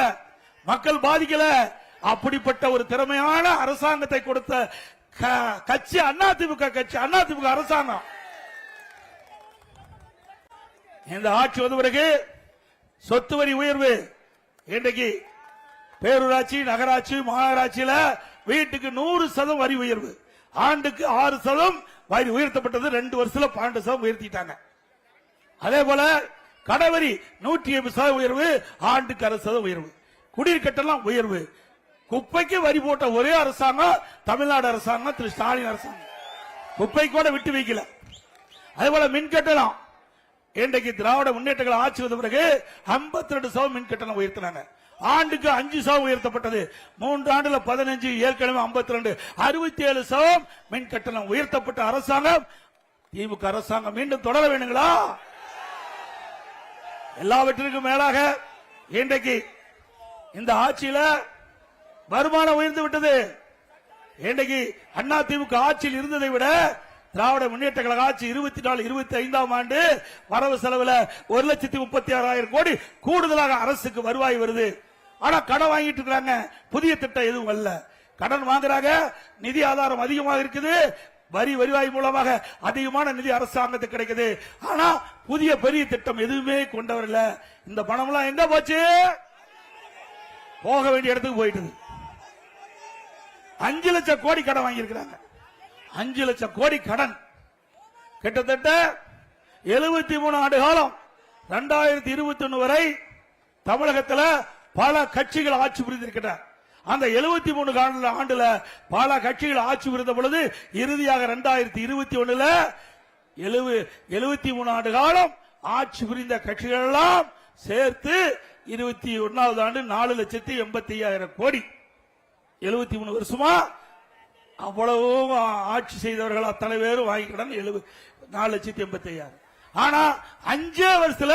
A: மக்கள் பாதிக்கல. அப்படிப்பட்ட ஒரு திறமையான அரசாங்கத்தை கொடுத்த கட்சி அதிமுக கட்சி, அதிமுக அரசாங்கம். இந்த ஆட்சி வந்த பிறகு சொத்து வரி உயர்வு, இன்றைக்கு பேரூராட்சி, நகராட்சி, மாநகராட்சியில வீட்டுக்கு 100% வரி உயர்வு, ஆண்டுக்கு 6% வரி உயர்த்தப்பட்டது. 2 வருஷத்துல 12% உயர்த்திட்டாங்க. அதே போல கடவரி 180% உயர்வு, ஆண்டுக்கு 60% உயர்வு. குடிநீர் கட்டணம் உயர்வு. குப்பைக்கு வரி போட்ட ஒரே அரசாங்கம் தமிழ்நாடு அரசாங்கம், திரு ஸ்டாலின் அரசாங்கம். குப்பை கூட விட்டு வைக்கல. அதே போல மின் கட்டணம், இன்றைக்கு திராவிட முன்னேற்ற ஆட்சி வந்த பிறகு 52% மின் கட்டணம் உயர்த்தினாங்க. ஆண்டுக்கு 5% உயர்த்தப்பட்டது. 3 ஆண்டுல 15, ஏற்கனவே 52, 67% மின் கட்டணம் உயர்த்தப்பட்ட அரசாங்கம் திமுக அரசாங்கம். மீண்டும் தொடர வேணுங்களா? எல்லாவற்றிற்கும் மேலாக இன்றைக்கு இந்த ஆட்சியில வருமானம் உயர்ந்து விட்டது. இன்றைக்கு அண்ணா திமுக ஆட்சியில் இருந்ததை விட திராவிட முன்னேற்ற கழக ஆட்சி 24, 25ஆம் ஆண்டு வரவு செலவுல 1,36,000 கோடி கூடுதலாக அரசுக்கு வருவாய் வருது. ஆனா கடன் வாங்கிட்டு இருக்காங்க. புதிய திட்டம் எதுவும் அல்ல. கடன் வாங்குறாங்க, நிதி ஆதாரம் அதிகமாக இருக்குது, வருவாய் மூலமாக அதிகமான நிதி அரசாங்கத்துக்கு கிடைக்குது. ஆனா புதிய பெரிய திட்டம் எதுவுமே கொண்டு வரல. இந்த பணம் எல்லாம் எங்க போச்சு? போக வேண்டிய இடத்துக்கு போயிட்டு 5 லட்சம் கோடி கடன் வாங்கி இருக்கிறாங்க. 5 லட்சம் கோடி கடன். கிட்டத்தட்ட 73 ஆண்டு காலம், 2021 வரை தமிழகத்தில் பல கட்சிகள் ஆட்சி புரிந்திருக்கின்றன. அந்த 73 ஆண்டுல பல கட்சிகள் ஆட்சி புரிந்த பொழுது இறுதியாக 2021 73 ஆண்டு காலம் ஆட்சி புரிந்த கட்சிகள் எல்லாம் சேர்த்து 21வது ஆண்டு 4,85,000 கோடி. 73 வருஷமா அவ்வளவு ஆட்சி செய்தவர்கள் அத்தனை பேரும் வாங்கிக்கிட்டாங்க 4,85,000. ஆனா 5 வருஷத்துல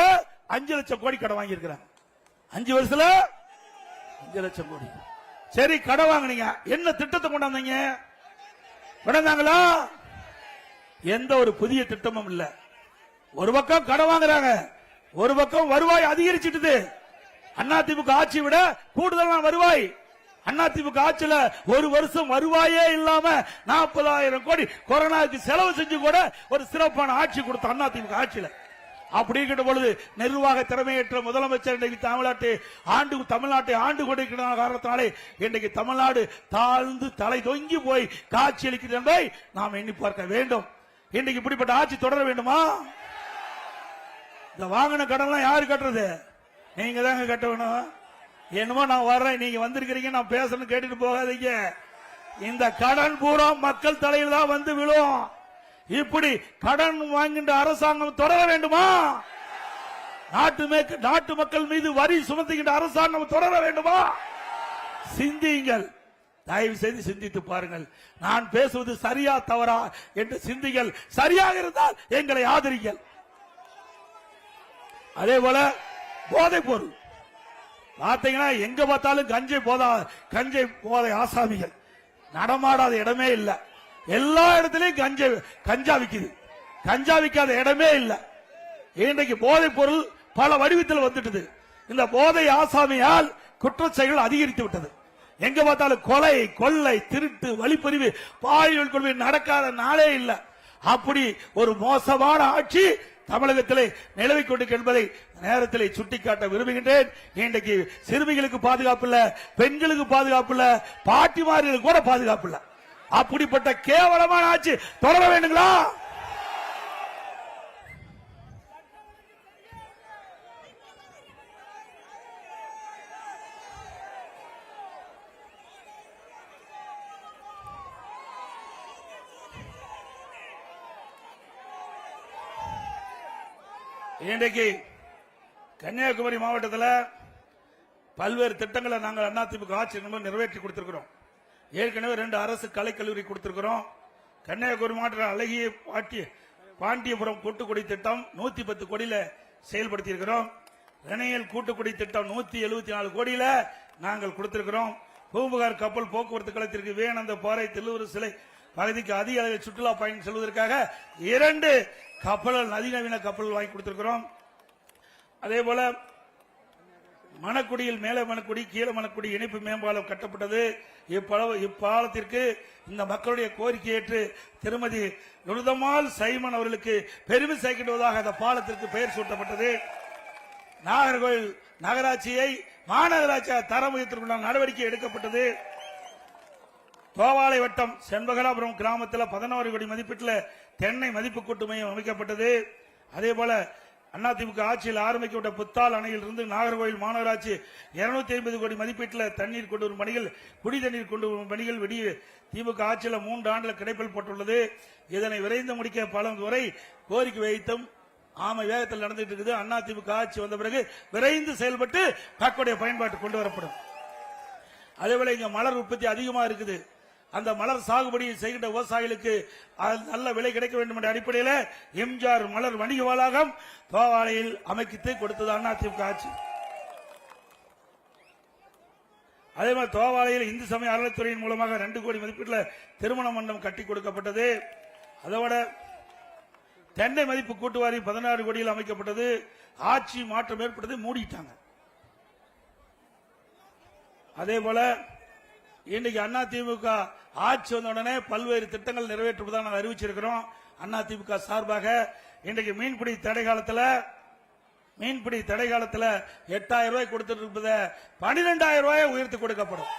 A: 5 லட்சம் கோடி கடன் வாங்கி இருக்கிறாங்க. 5 வருஷத்துல 5 லட்சம் கோடி. சரி, கடன் வாங்கினீங்க, என்ன திட்டத்தை கொண்டாந்தீங்க? கொண்டாந்தாங்களா? எந்த ஒரு புதிய திட்டமும் இல்ல. ஒரு பக்கம் கடன் வாங்குறாங்க, ஒரு பக்கம் வருவாய் அதிகரிச்சிட்டு. அதிமுக ஆட்சி விட கூடுதலான வருவாய். அதிமுக ஆட்சியில ஒரு வருஷம் வருவாயே இல்லாம 40,000 கோடி கொரோனாவுக்கு செலவு செஞ்சு கூட ஒரு சிறப்பான ஆட்சி கொடுத்த அதிமுக ஆட்சியில. அப்படி இருக்கின்ற பொழுது நிர்வாக திறமையற்ற முதலமைச்சர் இன்றைக்கு தமிழ்நாட்டை ஆண்டு கொண்டிருக்கிற காரணத்தினாலே இன்றைக்கு தமிழ்நாடு தாழ்ந்து தலை தொங்கி போய் காட்சி அளிக்கிறது என்பதை நாம் எண்ணி பார்க்க வேண்டும். இன்றைக்கு இப்படிப்பட்ட ஆட்சி தொடர வேண்டுமா? இந்த வாங்கின கடன் யாரு கட்டுறது? நீங்க தாங்க கட்ட வேணும். என்னமோ நான் வர்றேன், நீங்க வந்திருக்கிறீங்க, நான் பேசணும் கேட்டுட்டு போகாதீங்க. இந்த கடன் பூரா மக்கள் தலையில் தான் வந்து விழும். இப்படி கடன் வாங்கின்ற அரசாங்கம் தொடர வேண்டுமா? நாட்டு மக்கள் மீது வரி சுமத்துகின்ற அரசாங்கம் தொடர வேண்டுமா? சிந்தியுங்கள், தயவு செய்து சிந்தித்து பாருங்கள். நான் பேசுவது சரியா தவறா என்று சிந்திகள். சரியாக இருந்தால் எங்களை ஆதரிங்கள். அதே போல போதைப் பொருள் பார்த்தீங்கன்னா எங்க பார்த்தாலும் கஞ்சை போதை ஆசாமிகள் நடமாடாத இடமே இல்ல. எல்லா இடத்திலையும் கஞ்சா விக்குது. கஞ்சா விக்காத இடமே இல்ல. இன்றைக்கு போதைப் பொருள் பல வடிவத்தில் வந்துட்டது. இந்த போதை ஆசாமியால் குற்ற செயல்கள் அதிகரித்து விட்டது. எங்க பார்த்தாலும் கொலை, கொள்ளை, திருட்டு, வழிப்பறிவு, பாலியல் கொள்கை நடக்காத நாளே இல்ல. அப்படி ஒரு மோசமான ஆட்சி தமிழகத்திலே நிலவிக் கொண்டிருக்கிறது என்பதை நேரத்தில் சுட்டிக்காட்ட விரும்புகின்றேன். இன்றைக்கு சிறுமிகளுக்கு பாதுகாப்பு இல்ல, பெண்களுக்கு பாதுகாப்பு இல்ல, பாட்டிமார்களுக்கு கூட பாதுகாப்பு இல்ல. அப்படிப்பட்ட கேவலமான ஆட்சி தொடர வேண்டுங்களா? இன்றைக்கு கன்னியாகுமரி மாவட்டத்தில் பல்வேறு திட்டங்களை நாங்கள் அதிமுக ஆட்சி நிறைவேற்றி கொடுத்திருக்கிறோம். ஏற்கனவே 2 அரசு கலைக்கல்லூரி கொடுத்திருக்கிறோம். கன்னியாகுமரி மாவட்ட அழகிய பாண்டியபுரம் கூட்டுக்குடி திட்டம் 110 கோடியில செயல்படுத்தி இருக்கிறோம். ரெனையல் கூட்டுக்குடி திட்டம் 174 கோடியில நாங்கள் கொடுத்திருக்கிறோம். பூம்புகார் கப்பல் போக்குவரத்து கழகத்திற்கு வேணந்த பாறை தில்லூர் சிலை பகுதிக்கு அதிக அளவில் சுற்றுலா பயணம் செல்வதற்காக 2 கப்பல்கள், அதிநவீன கப்பல்கள் வாங்கி கொடுத்திருக்கிறோம். அதே போல மணக்குடியில் மேல மணக்குடி கீழ மணக்குடி இணைப்பு மேம்பாலம் கட்டப்பட்டது. இப்பாலத்திற்கு இந்த மக்களுடைய கோரிக்கை ஏற்று திருமதி நுருதம்மாள் சைமன் அவர்களுக்கு பெருமை சேர்க்கிடுவதாக அந்த பாலத்திற்கு பெயர் சூட்டப்பட்டது. நாகர்கோவில் நகராட்சியை மாநகராட்சியாக தரம் உயர்த்திற்கான நடவடிக்கை எடுக்கப்பட்டது. தோவாளை வட்டம் செண்பகலாபுரம் கிராமத்தில் 16 கோடி மதிப்பீட்டில் தென்னை மதிப்பு கூட்டு மையம் அமைக்கப்பட்டது. அதேபோல அதிமுக ஆட்சியில் ஆரம்பிக்கப்பட்ட புத்தால் அணையில் இருந்து நாகர்கோவில் மாநகராட்சி 250 கோடி மதிப்பீட்டில் தண்ணீர் கொண்டு வரும் பணிகள், குடி தண்ணீர் கொண்டு வரும் பணிகள் திமுக ஆட்சியில் 3 ஆண்டுகள் கிடைப்பில் போட்டுள்ளது. இதனை விரைந்து முடிக்க பல முறை கோரிக்கை வைத்தும் ஆமை வேகத்தில் நடந்துட்டு இருக்குது. அதிமுக ஆட்சி வந்த பிறகு விரைந்து செயல்பட்டு மக்களுடைய பயன்பாட்டு கொண்டு வரப்படும். அதேபோல இங்க மலர் உற்பத்தி அதிகமா இருக்குது. அந்த மலர் சாகுபடி செய்கின்ற விவசாயிகளுக்கு நல்ல விலை கிடைக்க வேண்டும் என்ற அடிப்படையில் எம்ஜிஆர் மலர் வணிக வளாகம் தோவாளையில் அமைத்து கொடுத்தது அதிமுக ஆட்சி. அதே மாதிரி தோவாளையில் இந்து சமய அறநிலைத்துறையின் மூலமாக 2 கோடி மதிப்பீட்டில் திருமண மண்டபம் கட்டி கொடுக்கப்பட்டது. அதோட தென்னை மதிப்பு கூட்டுவாரி 16 கோடியில் அமைக்கப்பட்டது. ஆட்சி மாற்றம் ஏற்பட்டது, மூடிட்டாங்க. அதே போல இன்னைக்கு அதிமுக ஆட்சி வந்த உடனே பல்வேறு திட்டங்கள் நிறைவேற்றுவதாக நாங்கள் அறிவிச்சிருக்கிறோம். அதிமுக சார்பாக இன்றைக்கு மீன்பிடி தடை காலத்தில் 8,000 ரூபாய் கொடுத்துட்டு இருப்பதை 12,000 ரூபாயை உயர்த்தி கொடுக்கப்படும்.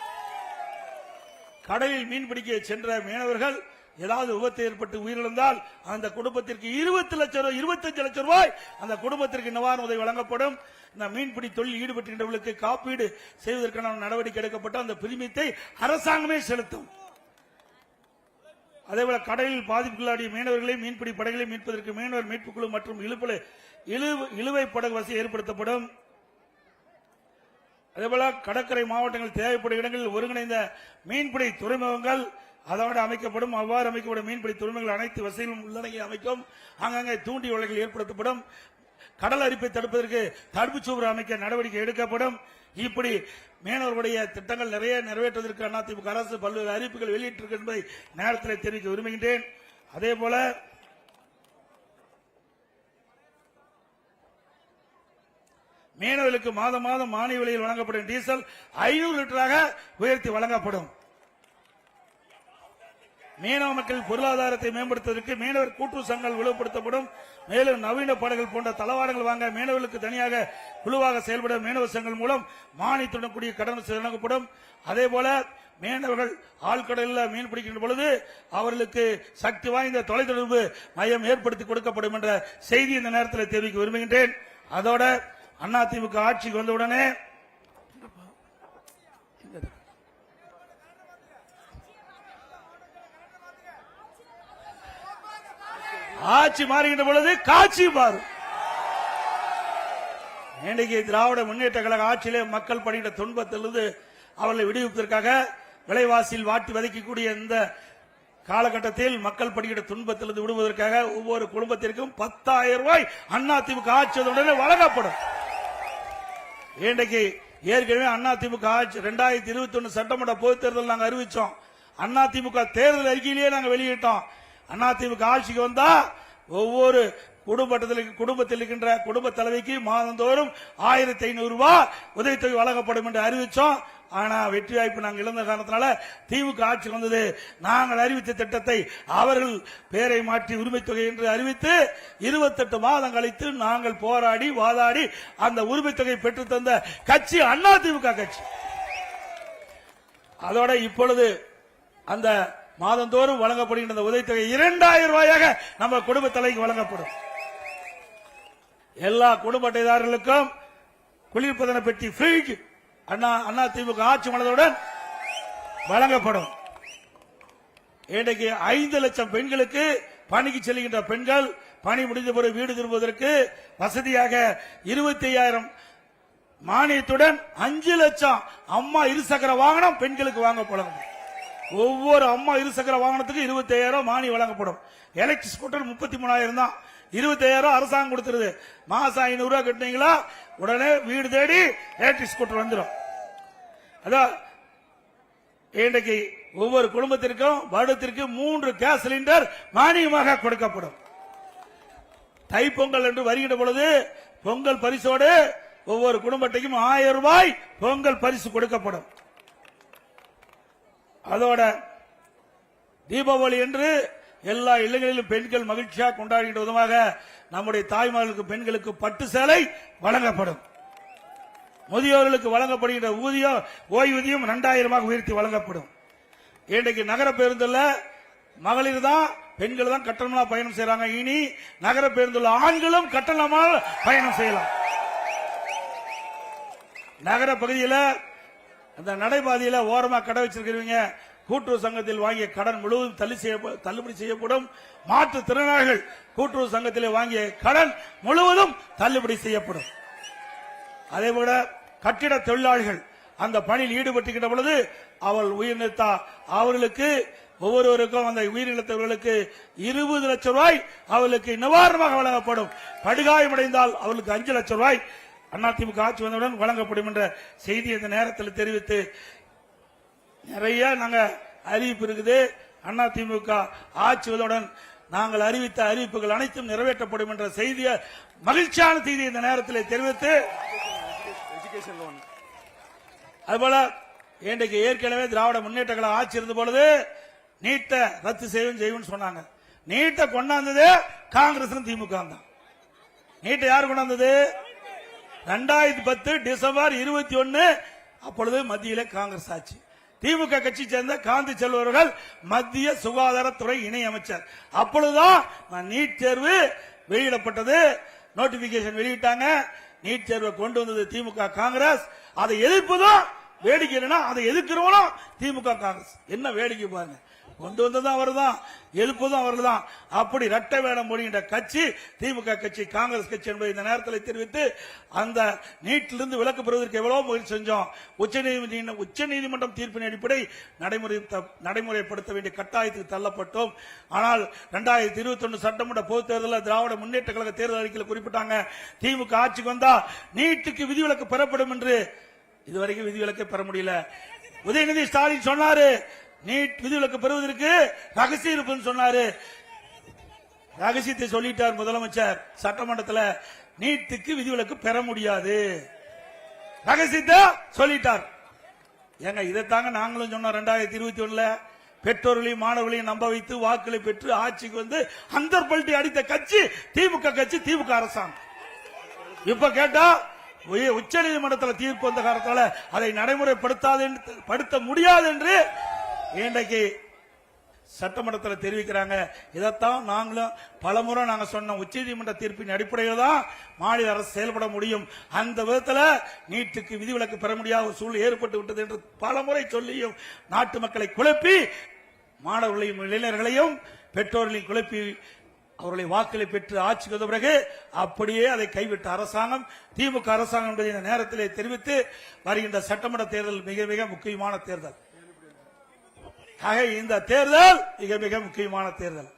A: கடலில் மீன்பிடிக்க சென்ற மீனவர்கள் ஏதாவது விபத்து ஏற்பட்டு உயிரிழந்தால் அந்த குடும்பத்திற்கு 25 லட்சம் ரூபாய் அந்த குடும்பத்திற்கு நிவாரண உதவி வழங்கப்படும். இந்த மீன்பிடி தொழில் ஈடுபட்டுள்ளவர்களுக்கு காப்பீடு செய்வதற்கான நடவடிக்கை எடுக்கப்பட்டு அந்த பிரீமியத்தை அரசாங்கமே செலுத்தும். அதேபோல கடலில் பாதிப்புக்குள்ளாடிய மீனவர்களை மீன்பிடி படகுகளை மீட்பதற்கு மீனவர் மீட்புக் குழு மற்றும் இழுவை படகு வசதி ஏற்படுத்தப்படும். அதேபோல கடற்கரை மாவட்டங்கள் தேவைப்படும் இடங்களில் ஒருங்கிணைந்த மீன்பிடி துறைமுகங்கள் அதோடு அமைக்கப்படும். அவ்வாறு அமைக்கப்படும் மீன்பிடி துறைமுகங்கள் அனைத்து வசதிகளும் உள்ளடங்கி அமைக்கும். அங்கங்கே தூண்டி வலைகள் ஏற்படுத்தப்படும். கடல் அரிப்பை தடுப்பதற்கு தடுப்பு சுவர் அமைக்க நடவடிக்கை எடுக்கப்படும். இப்படி மீனவர்களுடைய திட்டங்கள் நிறைய நிறைவேற்றுவதற்கு அதிமுக அரசு பல்வேறு அறிவிப்புகள் வெளியிட்டிருக்கு என்பதை நேரத்தில் தெரிவிக்க விரும்புகின்றேன். அதே போல மீனவர்களுக்கு மாதம் மாதம் மானிய விலையில் வழங்கப்படும் டீசல் 500 லிட்டராக உயர்த்தி வழங்கப்படும். மீனவ மக்கள் பொருளாதாரத்தை மேம்படுத்துவதற்கு மீனவர் கூட்டுறவு சங்கங்கள் விளவுபடுத்தப்படும். மேலும் நவீன படகுகள் போன்ற தளவாடங்கள் வாங்க மீனவர்களுக்கு தனியாக குழுவாக செயல்பட மீனவர் சங்கங்கள் மூலம் மானியத்துடன் கூடிய கடன் வழங்கப்படும். அதே போல மீனவர்கள் ஆழ்கடலில் மீன் பிடிக்கின்ற பொழுது அவர்களுக்கு சக்தி வாய்ந்த தொலைத்தொடர்பு மையம் ஏற்படுத்தி கொடுக்கப்படும் என்ற செய்தி இந்த நேரத்தில் தெரிவிக்க விரும்புகின்றேன். அதோட அதிமுக ஆட்சிக்கு வந்தவுடனே ஆட்சி மாறுகின்ற பொழுது காட்சி மாறும். இன்றைக்கு திராவிட முன்னேற்ற கழக ஆட்சியிலே மக்கள் படுகின்ற துன்பத்திலிருந்து அவர்களை விடுவிப்பதற்காக விலைவாசியில் வாட்டி வதைக்கக்கூடிய இந்த காலகட்டத்தில் மக்கள் படுகின்ற துன்பத்திலிருந்து விடுவதற்காக ஒவ்வொரு குடும்பத்திற்கும் 10,000 ரூபாய் அதிமுக ஆட்சி உடனே வழங்கப்படும். இன்றைக்கு ஏற்கனவே அதிமுக ஆட்சி 2021 சட்டமன்ற பொதுத் தேர்தல் நாங்கள் அறிவிச்சோம். அதிமுக தேர்தல் அறிக்கையிலேயே நாங்கள் வெளியிட்டோம். அதிமுக ஆட்சிக்கு வந்தா ஒவ்வொரு குடும்பத்தில் இருக்கின்ற குடும்ப தலைவிக்கு மாதந்தோறும் 1,500 ரூபாய் உதவித்தொகை வழங்கப்படும் என்று அறிவிச்சோம். ஆனா வெற்றி வாய்ப்பு நாங்கள் இழந்த காரணத்தினால திமுக ஆட்சி வந்தது. நாங்கள் அறிவித்த திட்டத்தை அவர்கள் பேரை மாற்றி உரிமை தொகை என்று அறிவித்து 28 மாதம் கழித்து நாங்கள் போராடி வாதாடி அந்த உரிமை தொகை பெற்று தந்த கட்சி அதிமுக கட்சி. அதோட இப்பொழுது அந்த மாதந்தோறும் வழங்கப்படுகின்ற உதவித்தொகை 2,000 ரூபாயாக நம்ம குடும்ப தலைக்கு வழங்கப்படும். எல்லா குடும்ப அட்டைதாரர்களுக்கும் குளிர்பதன பெட்டி ஃப்ரிட்ஜ் அதிமுக ஆட்சி மனதுடன் வழங்கப்படும். இன்றைக்கு 5 லட்சம் பெண்களுக்கு பணிக்கு செல்கின்ற பெண்கள் பணி முடிந்த பிறகு வீடு திரும்புவதற்கு வசதியாக 25,000 மானியத்துடன் 5 லட்சம் அம்மா இருசக்கர வாகனம் பெண்களுக்கு வழங்கப்படும். ஒவ்வொரு அம்மா இருசக்கர வாகனத்துக்கு 25,000 மானியம் வழங்கப்படும். எலக்ட்ரிக் ஸ்கூட்டர் 33,000 தான். 25,000 அரசாங்கம் கொடுத்துருது. மாசம் 500 ரூபாய் கட்டினீங்களா உடனே வீடு தேடி எலக்ட்ரிக் ஸ்கூட்டர் வந்துடும். அதான் இன்றைக்கு ஒவ்வொரு குடும்பத்திற்கும் வருடத்திற்கு 3 கேஸ் சிலிண்டர் மானியமாக கொடுக்கப்படும். தைப்பொங்கல் என்று வருகின்ற பொழுது பொங்கல் பரிசோடு ஒவ்வொரு குடும்பத்தையும் 1000 ரூபாய் பொங்கல் பரிசு கொடுக்கப்படும். அதோட தீபாவளி என்று எல்லா இல்லங்களிலும் பெண்கள் மகிழ்ச்சியாக கொண்டாடுகின்ற விதமாக நம்முடைய தாய்மார்களுக்கு பெண்களுக்கு பட்டு சேலை வழங்கப்படும். முதியோர்களுக்கு வழங்கப்படுகின்ற ஓய்வூதியம் 2000 உயர்த்தி வழங்கப்படும். இன்றைக்கு நகர பேருந்துல மகளிர் தான் பெண்கள் தான் கட்டணமா பயணம் செய்யறாங்க. இனி நகர பேருந்துள்ள ஆண்களும் கட்டணமா பயணம் செய்யலாம். நகர பகுதியில் அந்த நடைபாதையில ஓரமா கடை வச்சிருக்கிறவங்க கூட்டுறவு சங்கத்தில் வாங்கிய கடன் முழுவதும் தள்ளுபடி செய்யப்படும். மாற்றுத்திறனாளிகள் கூட்டுறவு சங்கத்தில் வாங்கிய கடன் முழுவதும் தள்ளுபடி செய்யப்படும். அதேபோல கட்டிட தொழிலாளிகள் அந்த பணியில் ஈடுபட்டுகின்ற பொழுது அவள் உயிரிழந்தா அவர்களுக்கு ஒவ்வொருவருக்கும் அந்த உயிரிழந்தவர்களுக்கு 20 லட்சம் ரூபாய் அவர்களுக்கு நிவாரணமாக வழங்கப்படும். படுகாயமடைந்தால் அவர்களுக்கு 5 லட்சம் ரூபாய் அதிமுக ஆட்சி வந்தவுடன் வழங்கப்படும் என்ற செய்தி இந்த நேரத்தில் தெரிவித்து நிறைய நாங்க அறிவிப்பு இருக்குது. அதிமுக ஆட்சி வந்தவுடன் நாங்கள் அறிவித்த அறிவிப்புகள் அனைத்தும் நிறைவேற்றப்படும் என்ற செய்தியை மகிழ்ச்சியான செய்தி இந்த நேரத்தில் தெரிவித்து அதுபோல இன்றைக்கு ஏற்கனவே திராவிட முன்னேற்ற கழக ஆட்சி இருந்த பொழுது நீட்டை ரத்து செய்யும் சொன்னாங்க. நீட்டை கொண்டாந்தது காங்கிரஸ் திமுக தான். நீட்டை யார் கொண்டாந்தது? 2010 டிசம்பர் 21 அப்பொழுது மத்தியில காங்கிரஸ் ஆட்சி. திமுக கட்சி சேர்ந்த காந்தி செல்வர்கள் மத்திய சுகாதாரத்துறை இணை அமைச்சர். அப்பொழுதுதான் நீட் தேர்வு வெளியிடப்பட்டது. நோட்டிபிகேஷன் வெளியிட்டாங்க. நீட் தேர்வை கொண்டு வந்தது திமுக காங்கிரஸ். அதை எதிர்ப்பதும் வேடிக்கை இல்லைன்னா அதை எதிர்க்கிறவனும் திமுக காங்கிரஸ். என்ன வேடிக்கை பாருங்க. கொண்டு வந்ததும் அவர் தான், எதிர்ப்பதும் அவர்கள் தான். அப்படி இரட்டை வேடம் போடுகின்ற கட்சி திமுக கட்சி, காங்கிரஸ் கட்சி என்பதை இந்த நேரத்தில் தெரிவித்து அந்த நீட்டிலிருந்து விலக்கு பெறுவதற்கு எவ்வளவு முயற்சி செஞ்சோம். உச்சநீதிமன்றம் தீர்ப்பின் அடிப்படை நடைமுறைப்படுத்த வேண்டிய கட்டாயத்துக்கு தள்ளப்பட்டோம். ஆனால் 2021 சட்டமன்ற பொதுத் தேர்தலில் திராவிட முன்னேற்ற கழக தேர்தல் அறிக்கையில் குறிப்பிட்டாங்க, திமுக ஆட்சிக்கு வந்தா நீட்டுக்கு விதிவிலக்கு பெறப்படும் என்று. இதுவரைக்கும் விதிவிலக்கை பெற முடியல. உதயநிதி ஸ்டாலின் சொன்னாரு நீட் விதிவிலக்கு பெறுவதற்கு ரகசியம் இருப்புன்னு சொன்னாரு. ரகசியத்தை சொல்லிட்டார் முதலமைச்சர் சட்டமன்றத்தில். நீட்டுக்கு விதிவிலக்கு பெற முடியாது, ரகசியத்தை சொல்லிட்டார். ஏங்க இதைத்தாங்க நாங்களும் சொன்னோம். 2021 பெற்றோர்களையும் மாணவர்களையும் நம்ப வைத்து வாக்குகளை பெற்று ஆட்சிக்கு வந்து அந்தர் பல்ட்டி அடித்த கட்சி திமுக கட்சி, திமுக அரசாங்கம். இப்ப கேட்டா உச்ச நீதிமன்றத்தில் தீர்ப்பு வந்த காரணத்தால அதை நடைமுறைப்படுத்த முடியாது என்று இன்றைக்கு சட்டமன்றத்தில் தெரிவிக்கிறாங்க. இதைத்தான் நாங்களும் பலமுறை நாங்க சொன்னோம். உச்சநீதிமன்ற தீர்ப்பின் அடிப்படையில் தான் மாநில அரசு செயல்பட முடியும். அந்த விதத்தில் நீட்டுக்கு விதிவிலக்கு பெற முடியாத சூழல் ஏற்பட்டு விட்டது என்று பலமுறை சொல்லியும் நாட்டு மக்களை குழப்பி, மாணவர்களையும் இளைஞர்களையும் பெற்றோர்களையும் குழப்பி அவர்களை வாக்களை பெற்று ஆட்சிக்கு வந்த பிறகு அப்படியே அதை கைவிட்ட அரசாங்கம் திமுக அரசாங்கம் என்பதை இந்த நேரத்தில் தெரிவித்து வருகின்ற சட்டமன்ற தேர்தல் மிக மிக முக்கியமான தேர்தல். ஆக இந்த தேர்தல் மிக மிக முக்கியமான தேர்தல்.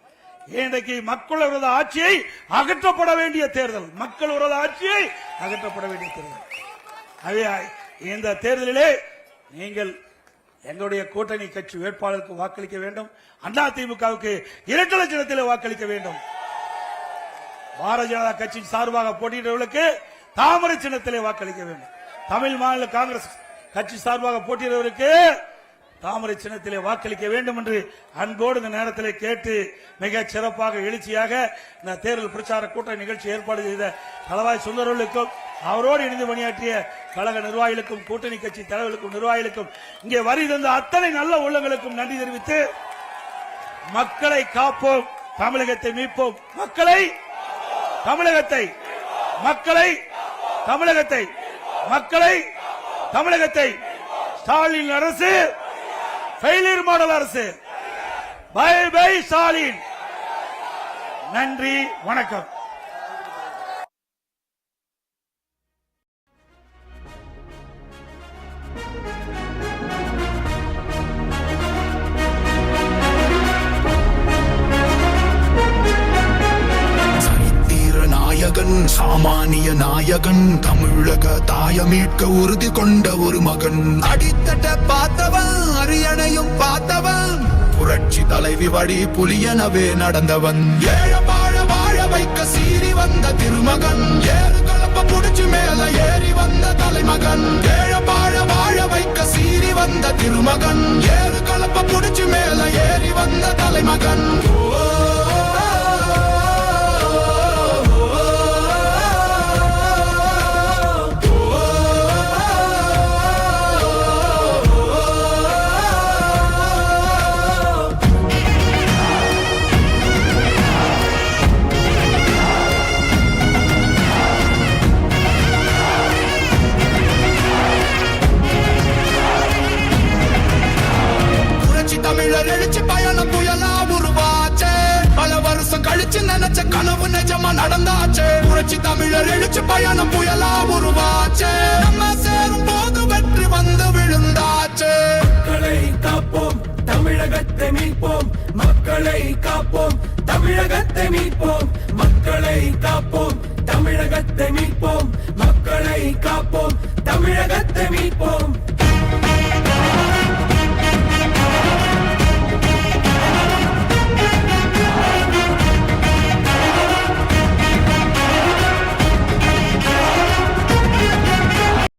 A: இன்றைக்கு மக்கள் விரோத ஆட்சியை அகற்றப்பட வேண்டிய தேர்தல். மக்கள் விரோத ஆட்சியை அகற்றப்பட வேண்டிய தேர்தல். இந்த தேர்தலிலே நீங்கள் எங்களுடைய கூட்டணி கட்சி வேட்பாளருக்கு வாக்களிக்க வேண்டும். அதிமுகவுக்கு இரட்டை சின்னத்திலே வாக்களிக்க வேண்டும். பாரதிய ஜனதா கட்சியின் சார்பாக போட்டியிடுவர்களுக்கு தாமரை சின்னத்திலே வாக்களிக்க வேண்டும். தமிழ் மாநில காங்கிரஸ் கட்சி சார்பாக போட்டியிடுவதற்கு தாமரை சின்னத்திலே வாக்களிக்க வேண்டும் என்று அன்போடு இந்த நேரத்தில் கேட்டு மிக சிறப்பாக எழுச்சியாக இந்த தேர்தல் பிரச்சார கூட்ட நிகழ்ச்சி ஏற்பாடு செய்த தளவாய் சுந்தரர்களுக்கும் அவரோடு இணைந்து பணியாற்றிய கழக நிர்வாகிகளுக்கும் கூட்டணி கட்சி தலைவர்களுக்கும் நிர்வாகிகளுக்கும் இங்கே வரி தந்த அத்தனை நல்ல உள்ளங்களுக்கும் நன்றி தெரிவித்து மக்களை காப்போம், தமிழகத்தை மீட்போம். மக்களை தமிழகத்தை மக்களை தமிழகத்தை மக்களை தமிழகத்தை ஸ்டாலின் அரசு ஃபெயிலியர் மாடல் அரசு. Bye bye Stalin. நன்றி, வணக்கம்.
C: சாமானிய நாயகன், தமிழக தாய மீட்க உறுதி கொண்ட ஒரு மகன். அடித்தட்ட பார்த்தவன், அரியணையும் பார்த்தவன், புரட்சி தலைவி வழி புலியனவே நடந்தவன். ஏழ வாழ வைக்க சீறி வந்த திருமகன், ஏறுகள கலப்ப புடிச்சு மேல ஏறி வந்த தலைமகன் ஏழ பாழ வாழ வைக்க சீறி வந்த திருமகன் ஏறு கலப்ப புடிச்சு மேல ஏறி வந்த தலைமகன் தமிழர் எழுச்சி பயணம் புயலா உருவாச்சே பல வருஷம் கழிச்சு நினைச்ச கனவு நிஜமா நடந்தாச்சே புரட்சி தமிழர் எழுச்சி பயணம் புயலா உருவாச்சே நம்ம சேரும் போது வெற்றி வந்து விழுந்தாச்சே
B: மக்களை காப்போம் தமிழகத்தை மீட்போம் மக்களை காப்போம் தமிழகத்தை மீட்போம் மக்களை காப்போம் தமிழகத்தை மீட்போம் மக்களை காப்போம் தமிழகத்தை மீட்போம்